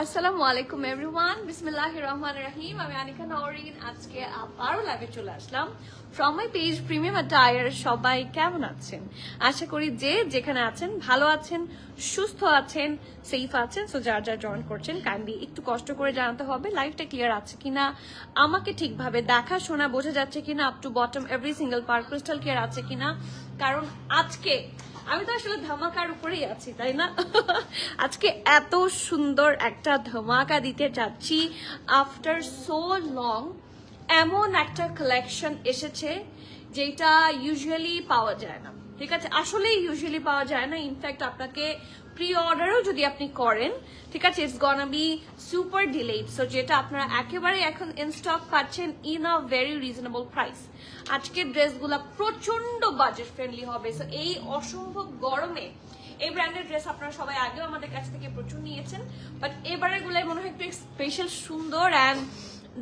আসসালামু আলাইকুম এভরিওয়ান, বিসমিল্লাহির রহমানির রহিম। আমি আনিকা নওরিন আজকে আবারও লাইভে চলে আসলাম from my page premium attire. সবাই কেমন আছেন? আশা করি যে যেখানে আছেন ভালো আছেন, সুস্থ আছেন, সেফ আছেন। সো যার যার জয়েন করছেন কাইন্ডলি একটু কষ্ট করে জানাতে হবে লাইভটা ক্লিয়ার আছে কিনা, আমাকে ঠিকভাবে দেখা শোনা বোঝা যাচ্ছে কিনা, up to bottom every single part crystal clear আছে কিনা। কারণ আজকে আমি তো আসলে ধামাকার উপরেই আছি, তাই না? আজকে এত সুন্দর একটা ধামাকা দিতে যাচ্ছি আফটার সো লং। এমন একটা কালেকশন এসেছে যেটা ইউজুয়ালি পাওয়া যায় না, ঠিক আছে? আসলেই ইউজুয়ালি পাওয়া যায় না। ইনফ্যাক্ট আপনাকে প্রি অর্ডারও যদি আপনি করেন, ঠিক আছে, it's গনা be super delayed. So যেটা আপনারা একেবারে এখন ইন স্টক পাচ্ছেন in a very reasonable price. আজকের ড্রেসগুলো প্রচন্ড বাজেট ফ্রেন্ডলি হবে। সো এই অসম্ভব গরমে এই ব্র্যান্ডের ড্রেস আপনারা সবাই আগেও আমাদের কাছ থেকে প্রচুর নিয়েছেন, বাট এবারের গুলাই মনে হয় একটু স্পেশাল সুন্দর। And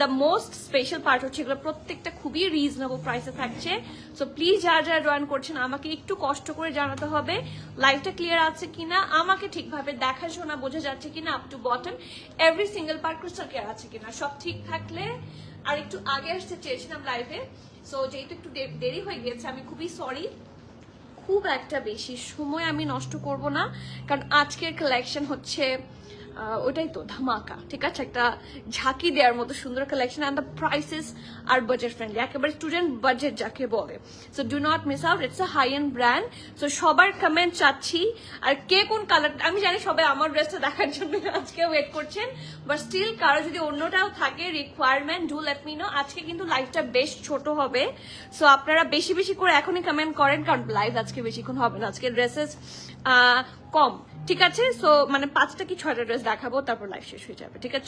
the most special part হচ্ছে এগুলো প্রত্যেকটা খুবই রিজনেবল প্রাইসে থাকছে। সো প্লিজ যারা যারা জয়েন করছেন আমাকে একটু কষ্ট করে জানাতে হবে লাইভটা ক্লিয়ার আছে কিনা, আমাকে ঠিকভাবে দেখা শোনা বোঝা যাচ্ছে কিনা, up to bottom every single part crystal clear আছে কিনা। সব ঠিক থাকলে আর একটু আগে আসতে চেয়েছিলাম লাইভে। সো যেহেতু একটু দেরি হয়ে গিয়েছে আমি খুবই সরি। খুব একটা বেশি সময় আমি নষ্ট করব না, কারণ আজকের কালেকশন হচ্ছে ওটাই তো ধামাকা, ঠিক আছে? একটা ঝাঁকি দেওয়ার মতো সুন্দর collection. And the prices are budget friendly, একেবারে স্টুডেন্ট বাজেট যাকে বলে। So do not miss out, it's a high end brand. So সবার কমেন্ট চাচ্ছি। আর কে কোন কালার, আমি জানি সবাই আমার ড্রেসটা দেখার জন্য আজকে ওয়েট করছেন, বাট স্টিল কারো যদি অন্যটাও থাকে requirement, do let me no. আজকে কিন্তু লাইভটা বেশ ছোট হবে। সো আপনারা বেশি বেশি করে এখনই কমেন্ট করেন, কারণ লাইভ আজকে বেশিক্ষণ হবে না। আজকে ড্রেসেস কম, ঠিক আছে? সো মানে 5টা কি 6টা ড্রেস দেখাবো, তারপর লাইভ শেষ হয়ে যাবে, ঠিক আছে?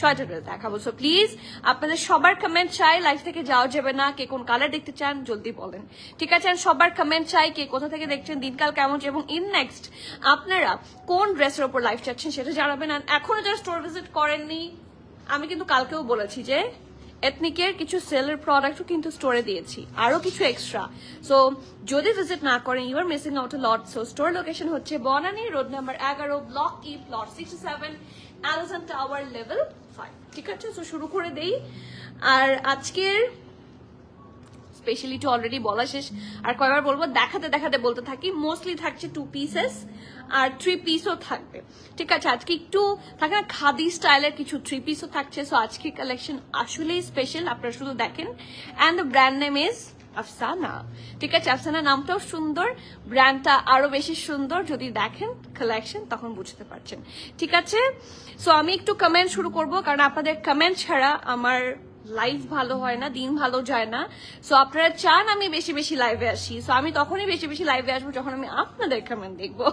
6টা ড্রেস দেখাবো। সো প্লিজ আপনাদের সবার কমেন্ট চাই, লাইভ থেকে যাওয়া যাবে না। কে কোন কালার দেখতে চান জলদি বলেন, ঠিক আছে? সবার কমেন্ট চাই, কে কোথা থেকে দেখছেন, দিনকাল কেমন, এবং ইন নেক্সট আপনারা কোন ড্রেসের ওপর লাইভ চাচ্ছেন সেটা জানাবেন। আর এখনো যারা স্টোর ভিজিট করেননি, আমি কিন্তু কালকেও বলেছি যে এথনিকের কিছু সেলের প্রোডাক্টও কিন্তু স্টোরে দিয়েছি, আরো কিছু এক্সট্রা। সো যদি ভিজিট না করেন, you are missing out a lot. So store location হচ্ছে Banani road number 11, block E, plot 67, Alazan tower, level 5, ঠিক আছে? সো শুরু করে দেই। আর আজকের স্পেশালিটি অলরেডি বলা শেষ, আর কয়বার বলবো, দেখাতে দেখাতে বলতে থাকি। মোস্টলি থাকছে 2 পিসেস আর 3 পিসও থাকবে, ঠিক আছে? আজকে একটু থাকে না খাদি স্টাইলের কিছু 3 পিসও থাকছে। সো আজকে কালেকশন আসলেই স্পেশাল, আপনারা শুধু দেখেন। And the brand name is Afsana, ঠিক আছে? আফসানা নামটাও সুন্দর, ব্র্যান্ডটা আরো বেশি সুন্দর। যদি দেখেন কালেকশন তখন বুঝতে পারছেন, ঠিক আছে? সো আমি একটু কমেন্ট শুরু করব, কারণ আপনাদের কমেন্ট ছাড়া আমার লাইভ ভালো হয় না, দিন ভালো যায় না। সো আপনারা চান আমি বেশি বেশি লাইভে আসি, সো আমি তখনই বেশি বেশি লাইভে আসবো যখন আমি আপনাদের কমেন্ট দেখবো।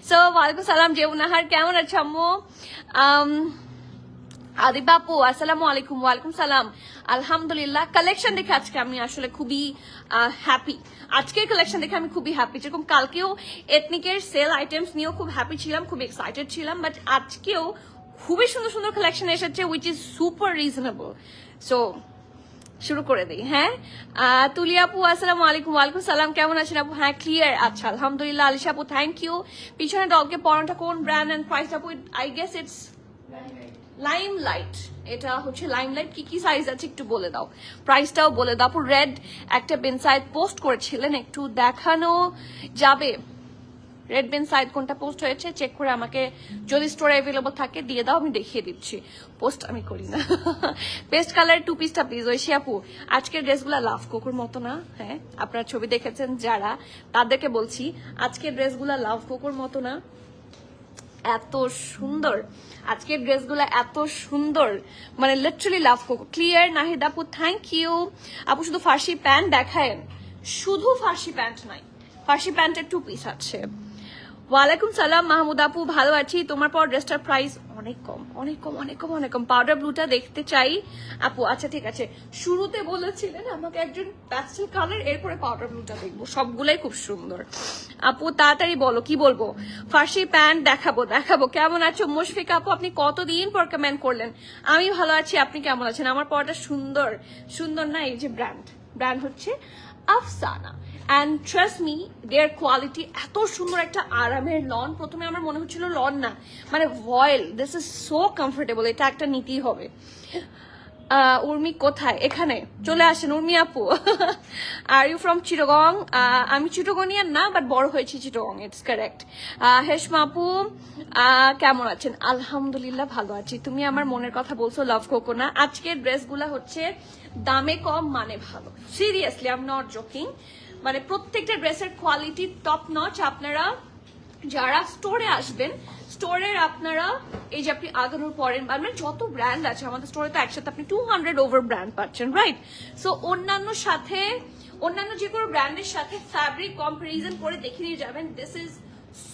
সো ওয়ালাইকুম সালাম জেউনাহার, কেমন আছে আম্মু? আদি বাপু আসসালামু আলাইকুম। ওয়ালাইকুম সালাম, আলহামদুলিল্লাহ। কালেকশন দেখে আজকে আমি আসলে খুবই হ্যাপি। আজকের কালেকশন দেখে আমি খুবই হ্যাপি। যেরকম কালকেও এথনিকের সেল আইটেমস নিয়েও খুব হ্যাপি ছিলাম, খুব এক্সাইটেড ছিলাম, বাট আজকেও খুবই সুন্দর সুন্দর কালেকশন এসেছে which is super reasonable. So শুরু করে দিই। হ্যাঁ, তুলি আপু আসসালামু আলাইকুম। ওয়ালাইকুম সালাম, কেমন আছেন আপু? হ্যাঁ ক্লিয়ার, আচ্ছা আলহামদুলিল্লাহ। আলিশা আপু থ্যাংক ইউ। পিছনে ডলকে পরনটা কোন ব্র্যান্ড এন্ড প্রাইস আপু? I guess it's limelight. এটা হচ্ছে লাইমলাইট। কি কি সাইজ আছে একটু বলে দাও, প্রাইসটাও বলে দাও আপু। রেড একটা বেন সাইড পোস্ট করেছিলেন, একটু দেখানো যাবে? রেড বেন সাইড কোনটা পোস্ট হয়েছে চেক করে আমাকে যদি স্টোরে অ্যাভেলেবল থাকে দিয়ে দাও, আমি দেখিয়ে দিচ্ছি। পোস্ট আমি করি না। পেস্ট কালার 2 পিসটা প্লিজ। ঐশী আপু আজকের ড্রেসগুলো লাভ কোকুর মতো না? হ্যাঁ, আপনারা ছবি দেখেছেন যারা, তাদেরকে বলছি আজকের ড্রেসগুলো লাভ কোকুর মতো না? এত সুন্দর আজকের ড্রেসগুলো, এত সুন্দর, মানে লিটারালি লাভ কোকো। ক্লিয়ার নাহিদ আপু থ্যাংক ইউ। আপু শুধু ফার্সি প্যান্ট দেখায়েন, শুধু ফার্সি প্যান্ট নাই, ফার্সি প্যান্টের 2 পিস আছে। ওয়ালাইকুম সালাম মাহমুদ আপু, ভালো আছি। তোমার পর ড্রেসটার প্রাইস অনেক কম, অনেক কম, অনেক কম, অনেক কম। পাউডার ব্লুটা দেখতে চাই আপু। আচ্ছা ঠিক আছে, শুরুতে বলেছিলেন আমাকে একজন প্যাস্টেল কালার, এরপরে পাউডার ব্লুটা দেখবো। সবগুলাই খুব সুন্দর আপু, তাড়াতাড়ি বলো কি বলবো। ফার্সি প্যান্ট দেখাবো দেখাবো। কেমন আছো মুশফিকা আপু? আপনি কতদিন পর কমেন্ট করলেন। আমি ভালো আছি, আপনি কেমন আছেন? আমার পরটা সুন্দর সুন্দর না? এই যে ব্র্যান্ড, ব্র্যান্ড হচ্ছে Afsana. And trust me, there quality এত সুন্দর, একটা আরামের লন। প্রথমে আমার মনে হচ্ছিল লন না, মানে ভয়েল। দিস ইজ সো কমফোর্টেবল, এটা একটা নিতেই হবে। উর্মি কোথায়? এখানে চলে আসেন উর্মি আপু। Are you from Chittagong? আমি চিটাগনিয়ান না, বাট বড় হয়েছি চিটাগং, ইটস কারেক্ট। হেশমা আপু কেমন আছেন? আলহামদুলিল্লাহ ভালো আছি। তুমি আমার মনের কথা বলছো, লাভ কোকোনা। আজকের ড্রেসগুলা হচ্ছে দামে কম মানে ভালো, seriously I am not joking. মানে প্রত্যেকটা ড্রেসের কোয়ালিটি টপ নচ। আপনারা যারা স্টোরে আসবেন, স্টোরের আপনারা এই যে আপনি আগানোর পরের মানে যত ব্র্যান্ড আছে আমাদের স্টোরে, তো একসাথে আপনি 200 ওভার ব্র্যান্ড পাচ্ছেন, রাইট? সো অন্যান্য যে কোনো ব্র্যান্ডের সাথে ফ্যাব্রিক কম্পারিজন করে দেখে নিয়ে যাবেন। দিস ইজ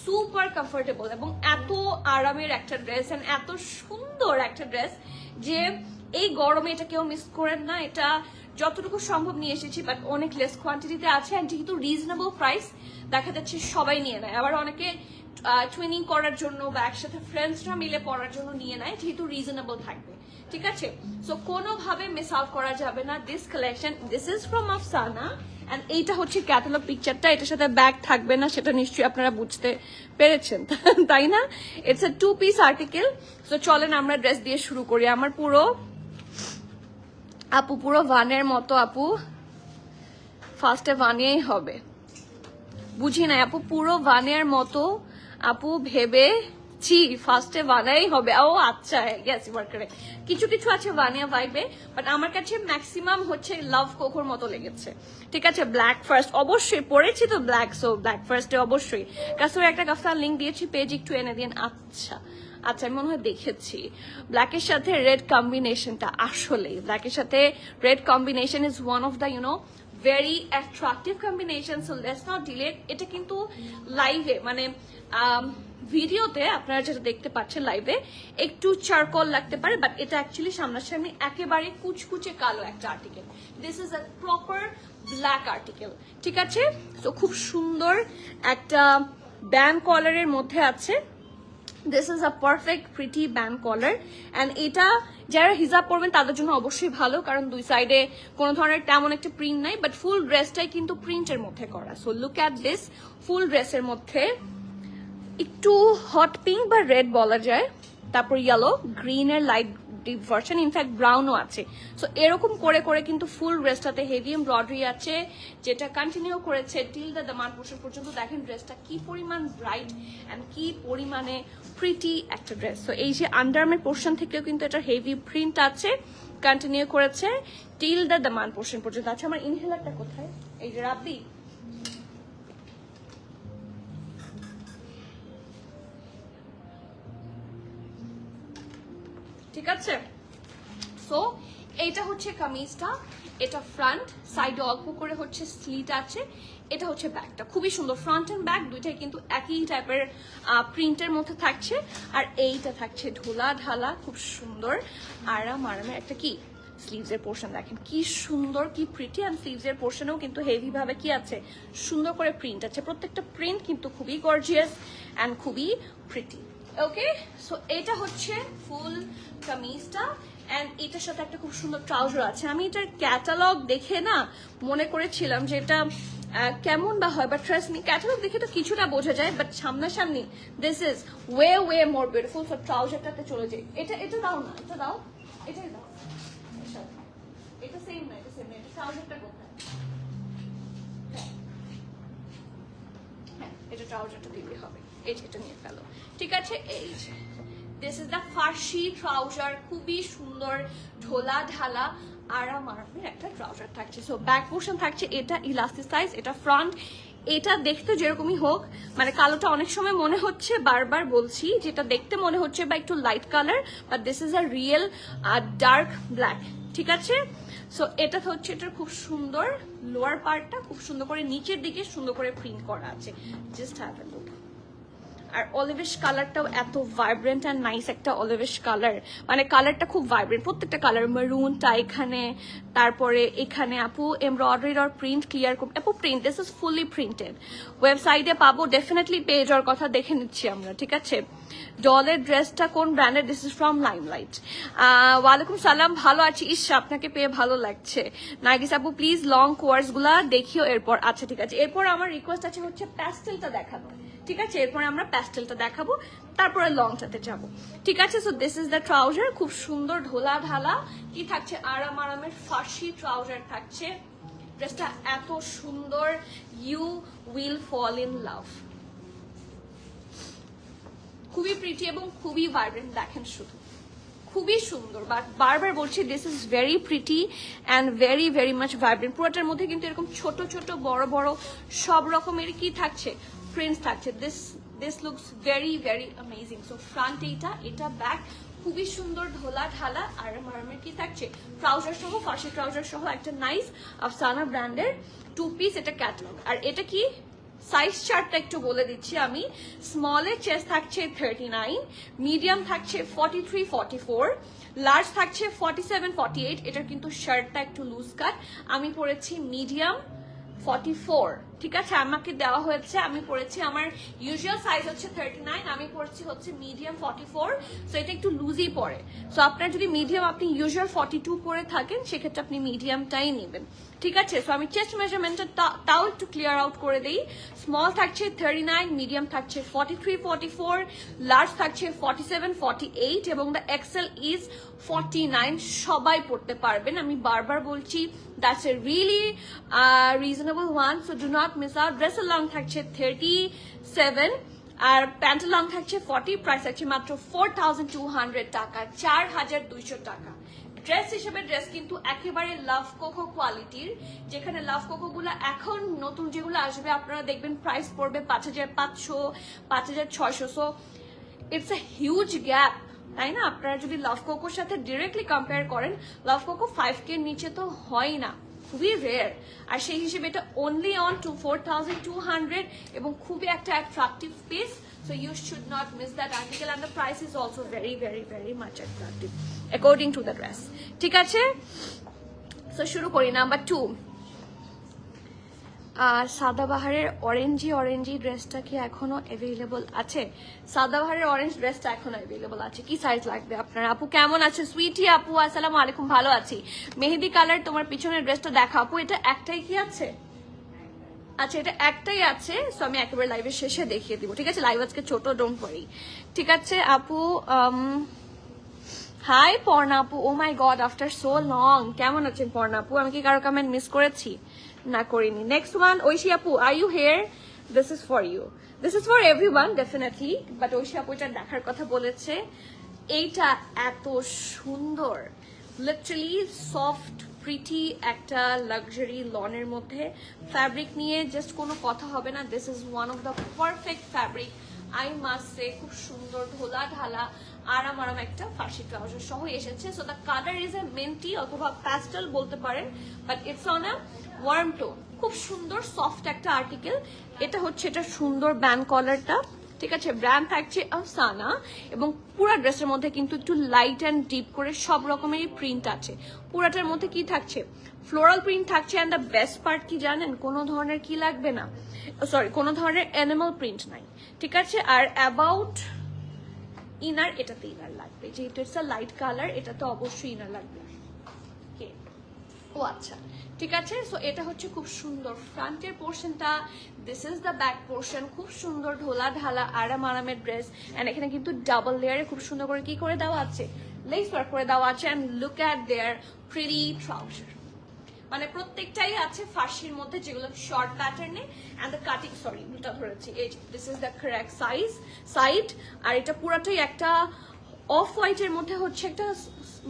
সুপার কমফোর্টেবল এবং এত আরামের একটা ড্রেস, এন্ড এত সুন্দর একটা ড্রেস যে এই গরমে এটা কেউ মিস করেন না। এটা যতটুকু সম্ভব নিয়ে এসেছি, বাট অনেক লেস কোয়ান্টিটিতে আছে। অ্যান্ড যেহেতু রিজনেবল প্রাইস, দেখা যাচ্ছে সবাই নিয়ে নেয়। আবার অনেকে টুইনিং করার জন্য বা একসাথে ফ্রেন্ডসরা মিলে পড়ার জন্য নিয়ে নেয়, যেহেতু রিজনেবল থাকবে, ঠিক আছে? সো কোনোভাবে মিস আউট করা যাবে না this collection. This is from Afsana, and এইটা হচ্ছে ক্যাটালগ পিকচারটা। এটার সাথে ব্যাগ থাকবে না, সেটা নিশ্চয়ই আপনারা বুঝতে পেরেছেন, তাই না? It's a 2 piece article. So চলেন আমরা ড্রেস দিয়ে শুরু করি। আমার পুরো ভানের মতো আপু, ফার্স্টে ভানিয়েই হবে। বুঝি নাই আপু, পুরো ভানের মতো আপু ভেবেছি ফার্স্টে ভানাই হবে। ও আচ্ছা, ইয়েস ইউ আর কারেক্ট। কিছু কিছু আছে ভানিয়া ভাইবে, বাট আমার কাছে ম্যাক্সিমাম হচ্ছে লাভ কোকোর মতো লেগেছে, ঠিক আছে? ব্ল্যাক ফার্স্ট অবশ্যই পড়েছি তো ব্ল্যাক, সো ব্ল্যাক ফার্স্টে অবশ্যই। কাস্টমার একটা কাফতার লিঙ্ক দিয়েছি, পেজ একটু এনে দিন। আচ্ছা আচ্ছা, আমি মনে হয় দেখেছি। ব্ল্যাকের সাথে রেড কম্বিনেশনটা, আসলে ব্ল্যাকের সাথে red combination is one of the very attractive combination. So let's not delay. এটা কিন্তু লাইভে মানে ভিডিওতে আপনারা যেটা দেখতে পাচ্ছেন লাইভে একটু চারকোল লাগতে পারে, বাট এটা অ্যাকচুয়ালি সামনাসামনি একেবারে কুচকুচে কালো একটা article. This is a proper black article, ঠিক আছে? তো খুব সুন্দর একটা ব্যান্ড কলারের মধ্যে আছে। This is a perfect pretty band collar, and এটা যারা হিজাব পরবেন তাদের জন্য অবশ্যই ভালো, কারণ দুই সাইডে কোনো ধরনের তেমন একটা প্রিন্ট নাই, বাট ফুল ড্রেসটাই কিন্তু প্রিন্টের মধ্যে করা। সো লুক অ্যাট দিস, ফুল ড্রেসের মধ্যে একটু হট পিঙ্ক বা রেড বলা যায়, তারপর ইয়েলো, গ্রিনের লাইট ডিপ ভার্সন, ইনফ্যাক্ট ব্রাউনও আছে। সো এরকম করে করে কিন্তু ফুল ড্রেসটাতে হেভি এমব্রয়ডারি আছে, যেটা কন্টিনিউ করেছে টিল দ্য দামান পোর্শন পর্যন্ত। দেখেন ড্রেসটা কি পরিমাণ ব্রাইট অ্যান্ড কি পরিমাণে প্রিটি একটা ড্রেস। সো এই যে আন্ডারআর্মের পোর্শন থেকেও কিন্তু এটা হেভি প্রিন্ট আছে, কন্টিনিউ করেছে টিল দ্য দামান পোর্শন পর্যন্ত। আচ্ছা, আমার ইনহেলারটা কোথায়? এই যে রাব্বি, ঠিক আছে? সো এইটা হচ্ছে কামিজটা, এটা ফ্রন্ট, সাইডে অল্প করে হচ্ছে স্লিট আছে। এটা হচ্ছে ব্যাগটা, খুবই সুন্দর। ফ্রন্ট এন্ড ব্যাক দুইটাই কিন্তু একই টাইপের প্রিন্টের মধ্যে থাকছে। আর এইটা থাকছে ঢোলা ঢালা, খুব সুন্দর আরামের একটা কি স্লিভসের পোর্শন। দেখেন কি সুন্দর, কি প্রিটি। অ্যান্ড স্লিভসের পোর্শনেও কিন্তু হেভি ভাবে কি আছে, সুন্দর করে প্রিন্ট আছে। প্রত্যেকটা প্রিন্ট কিন্তু খুবই গর্জিয়াস অ্যান্ড খুবই প্রিটি। ওকে, সো এটা হচ্ছে ফুল কামিজটা, অ্যান্ড এটার সাথে একটা খুব সুন্দর ট্রাউজার আছে। আমি এটার ক্যাটালগ দেখে না মনে করেছিলাম যে এটা কেমন বা হয়, বাট ট্রাস্ট মি, ক্যাটালগ দেখে তো কিছুটা বোঝা যায়, বাট সামনাসামনি this is way more beautiful. So ট্রাউজারটাতে চলে যাই। এটা দাও না, এটা দাও, এটাই দাও। এটা সেম না, এটা সেম না। এটা ট্রাউজারটা কোথায়? হ্যাঁ, এটা ট্রাউজারটা দিতে হবে। এই যে এটা নিয়ে ফেলো, ঠিক আছে? এই যে দিস ইজ দ্য ফার্সি ট্রাউজার, খুবই সুন্দর ঢোলা ঢালা আরামের একটা ট্রাউজার থাকছে। সো ব্যাক পোর্শন থাকছে এটা ইলাস্টিসাইজ, এটা ফ্রন্ট। এটা দেখতে যেরকমই হোক, মানে কালোটা অনেক সময় মনে হচ্ছে, বারবার বলছি, যেটা দেখতে মনে হচ্ছে বা একটু light colour, but this is a real dark black, ঠিক আছে? সো এটা হচ্ছে এটার খুব সুন্দর লোয়ার পার্টটা, খুব সুন্দর করে নিচের দিকে সুন্দর করে প্রিন্ট করা আছে। Just have a look. আর অলিভিশ কালারটাও এত ভাইব্রেন্ট অ্যান্ড নাইস একটা অলিভিশ কালার, মানে কালারটা খুব ভাইব্রেন্ট, প্রত্যেকটা কালার, মেরুনটা এখানে, তারপরে এখানে আপু এমব্রয়ডারি আর প্রিন্ট ক্লিয়ার, আপু print, this is fully printed, ওয়েবসাইটে পাবো, ডেফিনেটলি পেয়ে যাওয়ার কথা, দেখে নিচ্ছি আমরা, ঠিক আছে। ডলের ড্রেসটা কোন ব্র্যান্ডের? This is from limelight. ওয়ালাইকুম সালাম, ভালো আছি, ইস আপনাকে পেয়ে ভালো লাগছে। নার্গিস আপু প্লিজ লং কোয়ার্স গুলা দেখিও এরপর। আচ্ছা ঠিক আছে, এরপর আমার রিকোয়েস্ট আছে হচ্ছে প্যাস্টেলটা দেখানো, ঠিক আছে, এরপরে আমরা প্যাস্টেলটা দেখাবো, তারপরে লংটাতে যাবো, ঠিক আছে। So this is the trouser, খুব সুন্দর ঢোলা ঢালা, কি থাকছে, আরামের ফার্সি ট্রাউজার থাকছে। ড্রেসটা এত সুন্দর, you will fall in love, খুবই প্রিটি এবং খুবই ভাইব্রেন্ট, দেখেন শুধু খুবই সুন্দর, বাট বারবার বলছি this is very pretty and very very much vibrant. পুরোটার মধ্যে কিন্তু এরকম ছোট ছোট বড় বড় সব রকমের কি থাকছে, প্রিন্টস থাকছে। This looks very very amazing. So front এটা ব্যাক, খুবই সুন্দর ঢোলা ঢালা, আর মারামের কি থাকছে, ট্রাউজার সহ, ফার্সি ট্রাউজার সহ একটা নাইস আফসানা ব্র্যান্ডের 2 পিস, এটা ক্যাটালগ। আর এটা কি সাইজ চার্টটা একটু বলে দিচ্ছি আমি, স্মলের চেস্ট থাকছে 39, মিডিয়াম থাকছে 43 44, লার্জ থাকছে 47 48, এটার কিন্তু শার্টটা একটু লুজ কাট, আমি পরেছি মিডিয়াম 44, ঠিক আছে, আমাকে দেওয়া হয়েছে, আমি পরেছি, আমার ইউজুয়াল সাইজ হচ্ছে 39, আমি পরেছি হচ্ছে মিডিয়াম 44, সো এটা একটু লুজই পড়ে। সো আপনার যদি মিডিয়াম, আপনি ইউজুয়াল 42 পরে থাকেন, সেক্ষেত্রে আপনি মিডিয়ামটাই নেবেন, ঠিক আছে। সো আমি চেস্ট মেজারমেন্টটা তাও একটু ক্লিয়ার আউট করে দিই। স্মল থাকছে 39, মিডিয়াম থাকছে 43 44, লার্জ থাকছে 47 48, এবং দ্য এক্সেল ইজ 49, সবাই পড়তে পারবেন, আমি বারবার বলছি, that's a really reasonable one, so do not miss out. ড্রেসের লং থাকছে 37, আর প্যান্টের লং থাকছে 40, প্রাইস থাকছে মাত্র 4200 টাকা, 4200 টাকা। ড্রেস হিসেবে ড্রেস কিন্তু একেবারে লাভ কোকো কোয়ালিটির, যেখানে লাভ কোকো গুলা এখন নতুন যেগুলো আসবে আপনারা দেখবেন প্রাইস পড়বে 5500 5600, so it's a huge gap, তাই না? আপনারা যদি লাভ কোকোর সাথে ডিরেক্টলি কম্পেয়ার করেন, লাভ কোকো 5K নিচে তো হয় না, খুবই রেয়ার, আর সেই হিসেবে এটা অনলি অন 4200, এবং খুবই একটা attractive piece, so you should not miss that article, and the price is also very very very much attractive according to the dress, ঠিক আছে। সো শুরু করি, নাম্বার 2, সাদাবাহারের অরেঞ্জি ড্রেসটা কি এখনো অ্যাভেলেবল আছে? সাদাবাহারের অরেঞ্জ ড্রেসটা এখনো অ্যাভেলেবল আছে, কি সাইজ লাগবে আপনার? আপু কেমন আছে? সুইটি আপু আসসালামু আলাইকুম, ভালো আছি। মেহেদি কালার তোমার পিছনের ড্রেসটা দেখা আপু, এটা একটাই কি আছে? আচ্ছা এটা একটাই আছে, সো আমি একেবারে লাইভের শেষে দেখিয়ে দিব, ঠিক আছে, লাইভ আজকে ছোট, ডোন্ট ওয়ারি, ঠিক আছে আপু। হাই পর্ণা আপু, ও my god after so long, কেমন আছেন পর্ণা আপু? আমি কি কারো কমেন্ট মিস করেছি? না করিনি। নেক্সট ওয়ান, ঐশী আপু, are you here? This is for you, this is for everyone definitely, but Oishi আপু এটা দেখার কথা বলেছে। এইটা এত সুন্দর, লিটারালি সফট প্রিটি একটা লাক্সারি লনের মধ্যে, ফ্যাব্রিক নিয়ে জাস্ট কোনো কথা হবে না, this is one of the perfect fabric, I must say, খুব সুন্দর ঢোলা ঢালা আরাম একটা ফার্সি ট্রাউজার সহ এসেছে। So the colour is a minty অথবা প্যাস্টেল বলতে পারেন, but it's on a warm tone, খুব সুন্দর সফট একটা আর্টিকেল। এটা হচ্ছে এটা সুন্দর ব্যান্ড কলারটা, ঠিক আছে, ব্র্যান্ড থাকছে আফসানা, এবং পুরা ড্রেসের মধ্যে কিন্তু একটু লাইট অ্যান্ড ডিপ করে সব রকমেরই প্রিন্ট আছে। পুরাটার মধ্যে কি থাকছে, ফ্লোরাল প্রিন্ট থাকছে, অ্যান্ড দ্য বেস্ট পার্ট কি জানেন, কোনো ধরনের কি লাগবে না, সরি কোনো ধরনের অ্যানিমাল প্রিন্ট নাই, ঠিক আছে। আর অ্যাবাউট ইনার, এটাতে ইনার লাগবে, যেহেতু ইটস আ লাইট কালার, এটা তো অবশ্যই ইনার লাগবে। ও আচ্ছা ঠিক আছে। সো এটা হচ্ছে খুব সুন্দর ফ্রন্টের পোর্শনটা, this is the back portion, খুব সুন্দর ঢোলা ঢালা আরামের ড্রেস, এন্ড এখানে কিন্তু ডাবল লেয়ারে খুব সুন্দর করে কি করে দেওয়া আছে, লেস ওয়ার্ক করে দেওয়া আছে, and look at their pretty trouser, মানে প্রত্যেকটাই আছে ফার্সির মধ্যে, যেগুলো শর্ট প্যাটার্নে, এন্ড দ্য কাটিং, সরি উল্টা ধরেছি, এই this is the correct side, আর এটা পুরাটাই একটা অফ হোয়াইটের মধ্যে হচ্ছে একটা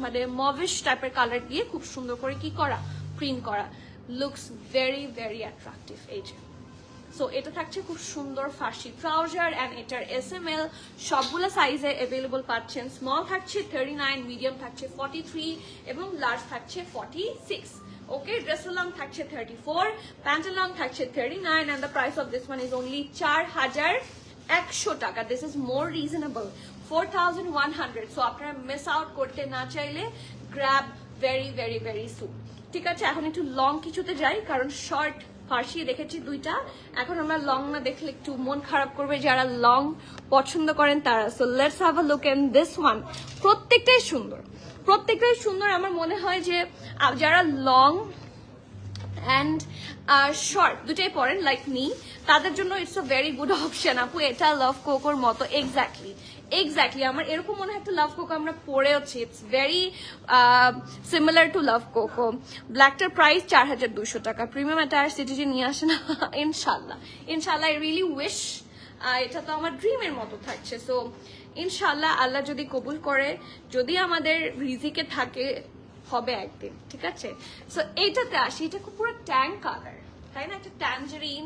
মানে মভিশ টাইপের কালার দিয়ে খুব সুন্দর করে কি করা, প্রিন্ট করা, লুকস ভেরি ভেরি অ্যাট্রাকটিভ। এই যে সো এটা থাকছে খুব সুন্দর ফার্সি ট্রাউজার, এন্ড এটার SML সবগুলো সাইজে অ্যাভেলেবল পাচ্ছেন। স্মল থাকছে 39, মিডিয়াম থাকছে 43, এবং লার্জ থাকছে 46। ওকে, ড্রেসের লং থাকছে 34, প্যান্টের লং থাকছে 39, and the price of this one is only 4000 100 টাকা। This is more reasonable, 4100। So আপনারা মিস আউট করতে না চাইলে grab very very very soon. ঠিক আছে, এখন একটু লং কিছুতে যাই, কারণ শর্ট ফার্সি দেখেছি দুইটা, এখন আমরা লং না দেখলে একটু মন খারাপ করবে যারা লং পছন্দ করেন তারা। So let's have a look N this one. প্রত্যেকটাই সুন্দর, প্রত্যেকটাই সুন্দর। আমার মনে হয় যে যারা লং অ্যান্ড শর্ট দুটাই পরেন লাইক মি, তাদের জন্য it's a very good option. আপু এটা লাভ কোকোর মতো, এক্স্যাক্টলি এক্স্যাক্টলি আমার এরকম মনে হয় একটা লাভ কোকো আমরা পরেওছি। It's very similar to love coco. ব্ল্যাকটার প্রাইস 4200 টাকা। প্রিমিয়াম অ্যাটায়ার সিটিজি নিয়ে আসে না ইনশাল্লাহ, ইনশাল্লাহ। আই রিয়েলি উইশ, এটা তো আমার ড্রিমের মতো থাকছে। সো ইনশাল্লাহ আল্লাহ যদি কবুল করে, যদি আমাদের রিজিকে থাকে, হবে একদিন। ঠিক আছে, সো এইটাতে আসি। এটা খুব পুরো ট্যাং কালার, তাই না? একটা ট্যাঞ্জারিন,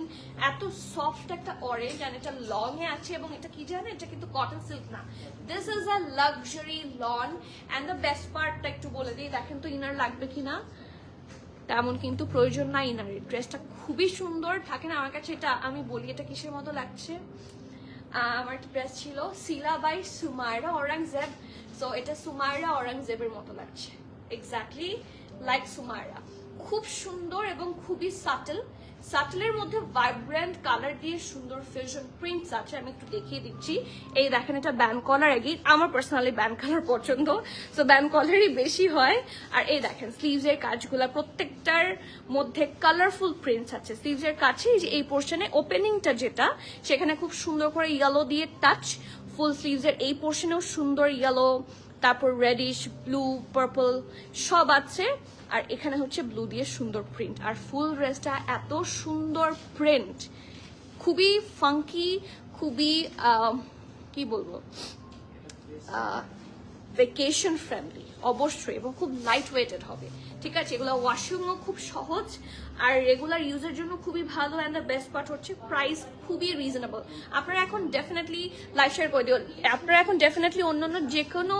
এত সফট একটা অরেঞ্জ, আর এটা লং এ আছে। এবং এটা কি জানেন, এটা কিন্তু কটন সিল্ক না, this is a luxury loan. And the best পার্টটা একটু বলে দিই, দেখেন তো ইনার লাগবে কিনা। তেমন কিন্তু প্রয়োজন নাই ইনারের। ড্রেসটা খুবই সুন্দর থাকে না আমার কাছে। এটা আমি বলি, এটা কিসের মতো লাগছে, আমার একটা ড্রেস ছিল সিলা বাই সুমাইরা অরঙ্গজেব। সো এটা সুমাইরা অরঙ্গজেবের মতো লাগছে, এক্স্যাক্টলি লাইক সুমাইরা। খুব সুন্দর এবং খুবই সাটল। সাটলের মধ্যে ভাইব্রেন্ট কালার দিয়ে সুন্দর ফিউশন প্রিন্টস আছে। আমি একটু দেখিয়ে দিচ্ছি। এই দেখেন, এটা ব্যান্ড কলার। এগেইন আমার পার্সোনালি ব্যান্ড কালার পছন্দ, সো ব্যান্ড কলারই বেশি হয়। আর এই দেখেন স্লিভস এর কাজগুলা, প্রত্যেকটার মধ্যে কালারফুল প্রিন্টস আছে। স্লিভস এর কাছে এই পোর্শনে ওপেনিংটা যেটা, সেখানে খুব সুন্দর করে ইয়েলো দিয়ে টাচ। ফুল স্লিভস এর এই পোর্শনেও সুন্দর ইয়েলো, তারপর রেডিশ, ব্লু, পার্পল সব আছে। আর এখানে হচ্ছে ব্লু দিয়ে সুন্দর প্রিন্ট। আর ফুল ড্রেসটা এত সুন্দর প্রিন্ট, খুবই ফাঙ্কি, খুবই কি বলবো, ভেকেশন ফ্রেন্ডলি অবশ্যই, এবং খুব লাইট ওয়েটেড হবে। ঠিক আছে, এগুলো ওয়াশিংও খুব সহজ, আর রেগুলার ইউজের জন্য খুবই ভালো। অ্যান্ড দ্য বেস্ট পার্ট হচ্ছে প্রাইস খুবই রিজনেবল। আপনারা এখন ডেফিনেটলি লাইভ শেয়ার করে দিও, আপনারা এখন ডেফিনেটলি অন্যান্য যে কোনো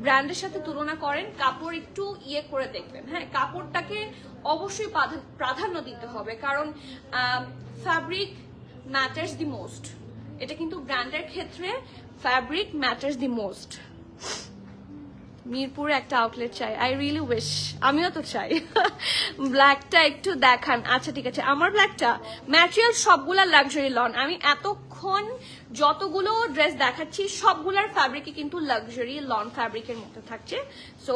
ব্র্যান্ডের সাথে তুলনা করেন, কাপড় একটু ইয়ে করে দেখবেন। হ্যাঁ, কাপড়টাকে অবশ্যই প্রাধান্য দিতে হবে, কারণ ফ্যাব্রিক ম্যাটার্স দি মোস্ট। এটা কিন্তু ব্র্যান্ডের ক্ষেত্রে ফ্যাব্রিক ম্যাটার্স দি মোস্ট। মিরপুরে একটা আউটলেট চাই, আই রিয়েলি উইশ। আমিও তো চাই। ব্ল্যাকটা একটু দেখান। আচ্ছা ঠিক আছে, আমার ব্ল্যাকটা ম্যাটেরিয়াল সবগুলা লাক্সারি লন। আমি এতক্ষণ যতগুলো ড্রেস দেখাচ্ছি সবগুলার ফ্যাব্রিকই কিন্তু লাক্সারি লন ফ্যাব্রিকের মধ্যে থাকছে। সো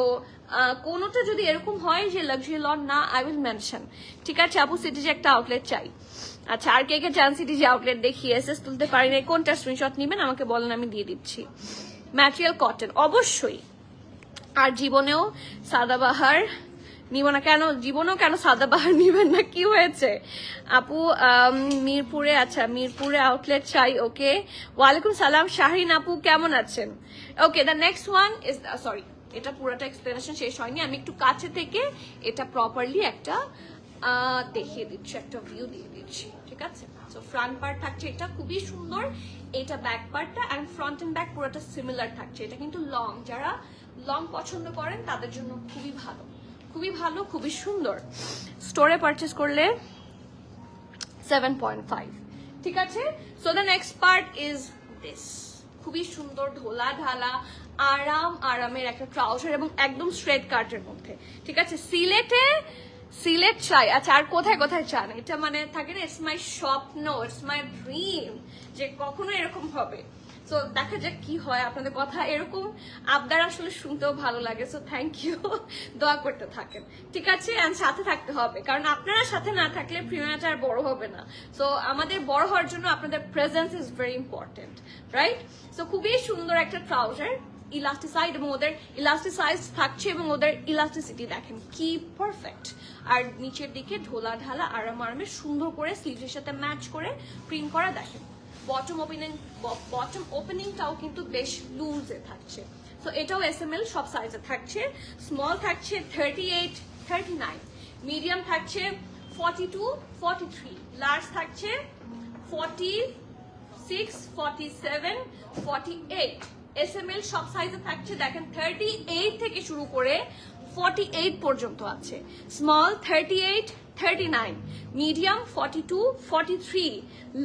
কোনোটা যদি এরকম হয় যে লাক্সারি লন না, আই উইল মেনশন। ঠিক আছে আপু, সিটিজে একটা আউটলেট চাই। আচ্ছা, আর কে কে চান সিটিজে আউটলেট দেখি? এসএস তুলতে পারি না, কোনটা স্ক্রিনশট নেবেন আমাকে বলেন, আমি দিয়ে দিচ্ছি। ম্যাটেরিয়াল কটন অবশ্যই। আর জীবনেও সাদাবাহার নিব না কেন? জীবনেও কেন সাদাবাহার নিবেন না? কি হয়েছে আপু? মিরপুরে, আচ্ছা মিরপুরে আউটলেট চাই। ওকে, ওয়ালাইকুম সালাম শাহরিন আপু, কেমন আছেন? Okay, the next one is, sorry এটা পুরোটা এক্সপ্লেনেশন শেষ হয়নি, আমি একটু কাছে থেকে এটা প্রপারলি একটা দেখিয়ে দিচ্ছি, একটা ভিউ দিয়ে দিচ্ছি। ঠিক আছে, সো ফ্রন্ট পার্ট থাকছে এটা খুবই সুন্দর, এটা ব্যাক পার্টটা, অ্যান্ড ফ্রন্ট এন্ড ব্যাক পুরোটা সিমিলার থাকছে। এটা কিন্তু লং, যারা লং পছন্দ করেন তাদের জন্য খুবই ভালো, খুবই ভালো, খুবই সুন্দর। স্টোরে পারচেস করলে 7.5। ঠিক আছে, so the next part is this. খুবই সুন্দর ঢোলা ঢালা আরামের একটা ট্রাউজার এবং একদম স্ট্রেট কাটের মধ্যে। ঠিক আছে, সিলেট চাই। আচ্ছা, আর কোথায় কোথায় চান? এটা মানে থাকে না, ইটস মাই স্বপ্ন, ইটস মাই ড্রিম যে কখনো এরকম হবে। সো দেখা যাক কি হয়। আপনাদের কথা এরকম আবদার আসলে শুনতেও ভালো লাগে। সো থ্যাংক ইউ, দোয়া করতে থাকেন। ঠিক আছে, অ্যান্ড সাথে থাকতে হবে, কারণ আপনারা সাথে না থাকলে প্রিমিয়ামটা আর বড় হবে না। সো আমাদের বড় হওয়ার জন্য আপনাদের presence is very important, right? So খুবই সুন্দর একটা ট্রাউজার, ইলাস্টিসাইড, এবং ওদের ইলাস্টিসাইজ থাকছে এবং ওদের ইলাস্টিসিটি দেখেন কি পারফেক্ট। আর নিচের দিকে ঢোলা ঢালা আরামে সুন্দর করে স্লিভসের সাথে ম্যাচ করে প্রিন্ট করা দেখেন। বটম ওপেনিংটাও কিন্তু বেশ লুজে থাকছে। সো এটাও এসএমএল সব সাইজে থাকছে। স্মল থাকছে 38, 39, মিডিয়াম থাকছে 42, 43, লার্জ থাকছে 46, 47, 48। এসএমএল সব সাইজে থাকছে দেখেন। 38 থেকে শুরু করে 48 পর্যন্ত আছে। স্মল 38, 39, মিডিয়াম 42, 43,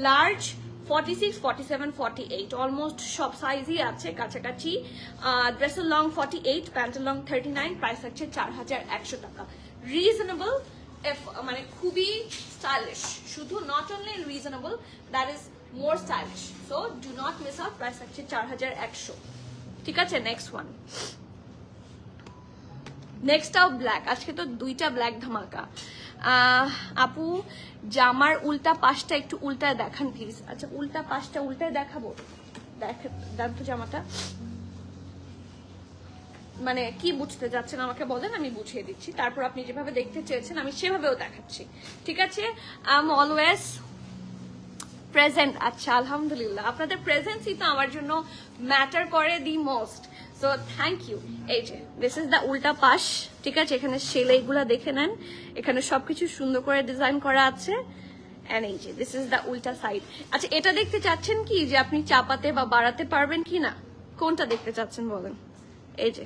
লার্জ 46, 47, 48 অলমোস্ট সব সাইজই আছে কাছাকাছি। ড্রেসের লং 48, প্যান্টের লং 39, প্রাইস হচ্ছে 4100 টাকা। রিজনেবল, মানে খুবই স্টাইলিশ, শুধু not only reasonable, that is more stylish. So do not miss out, price হচ্ছে 4100। ঠিক আছে, নেক্সট ওয়ান। নেক্সটটাও ব্ল্যাক, আজকে তো দুইটা ব্ল্যাক ধামাকা। আপু জামার উল্টা পাশটা একটু উল্টায় দেখান প্লিজ। আচ্ছা, উল্টা পাশটা উল্টায় দেখাবো, দেন তো জামাটা মানে কি বুঝতে যাচ্ছেন আমাকে বলেন, আমি বুঝিয়ে দিচ্ছি। তারপর আপনি যেভাবে দেখতে চেয়েছেন আমি সেভাবেও দেখাচ্ছি। ঠিক আছে, আই এম অলওয়েজ প্রেজেন্ট। আচ্ছা, আলহামদুলিল্লাহ, আপনাদের প্রেজেন্সই তো আমার জন্য ম্যাটার করে the most. So thank you. এই যে দিস ইজ দ্য উল্টা পাশ। ঠিক আছে, এখানে সেলাইগুলা দেখে নেন, এখানে সবকিছু সুন্দর করে ডিজাইন করা আছে। এন্ড এই যে দিস ইজ দ্য উল্টা সাইড। আচ্ছা, এটা দেখতে চাচ্ছেন কি যে আপনি চাপাতে বা বাড়াতে পারবেন কি না, কোনটা দেখতে চাচ্ছেন বলেন? এই যে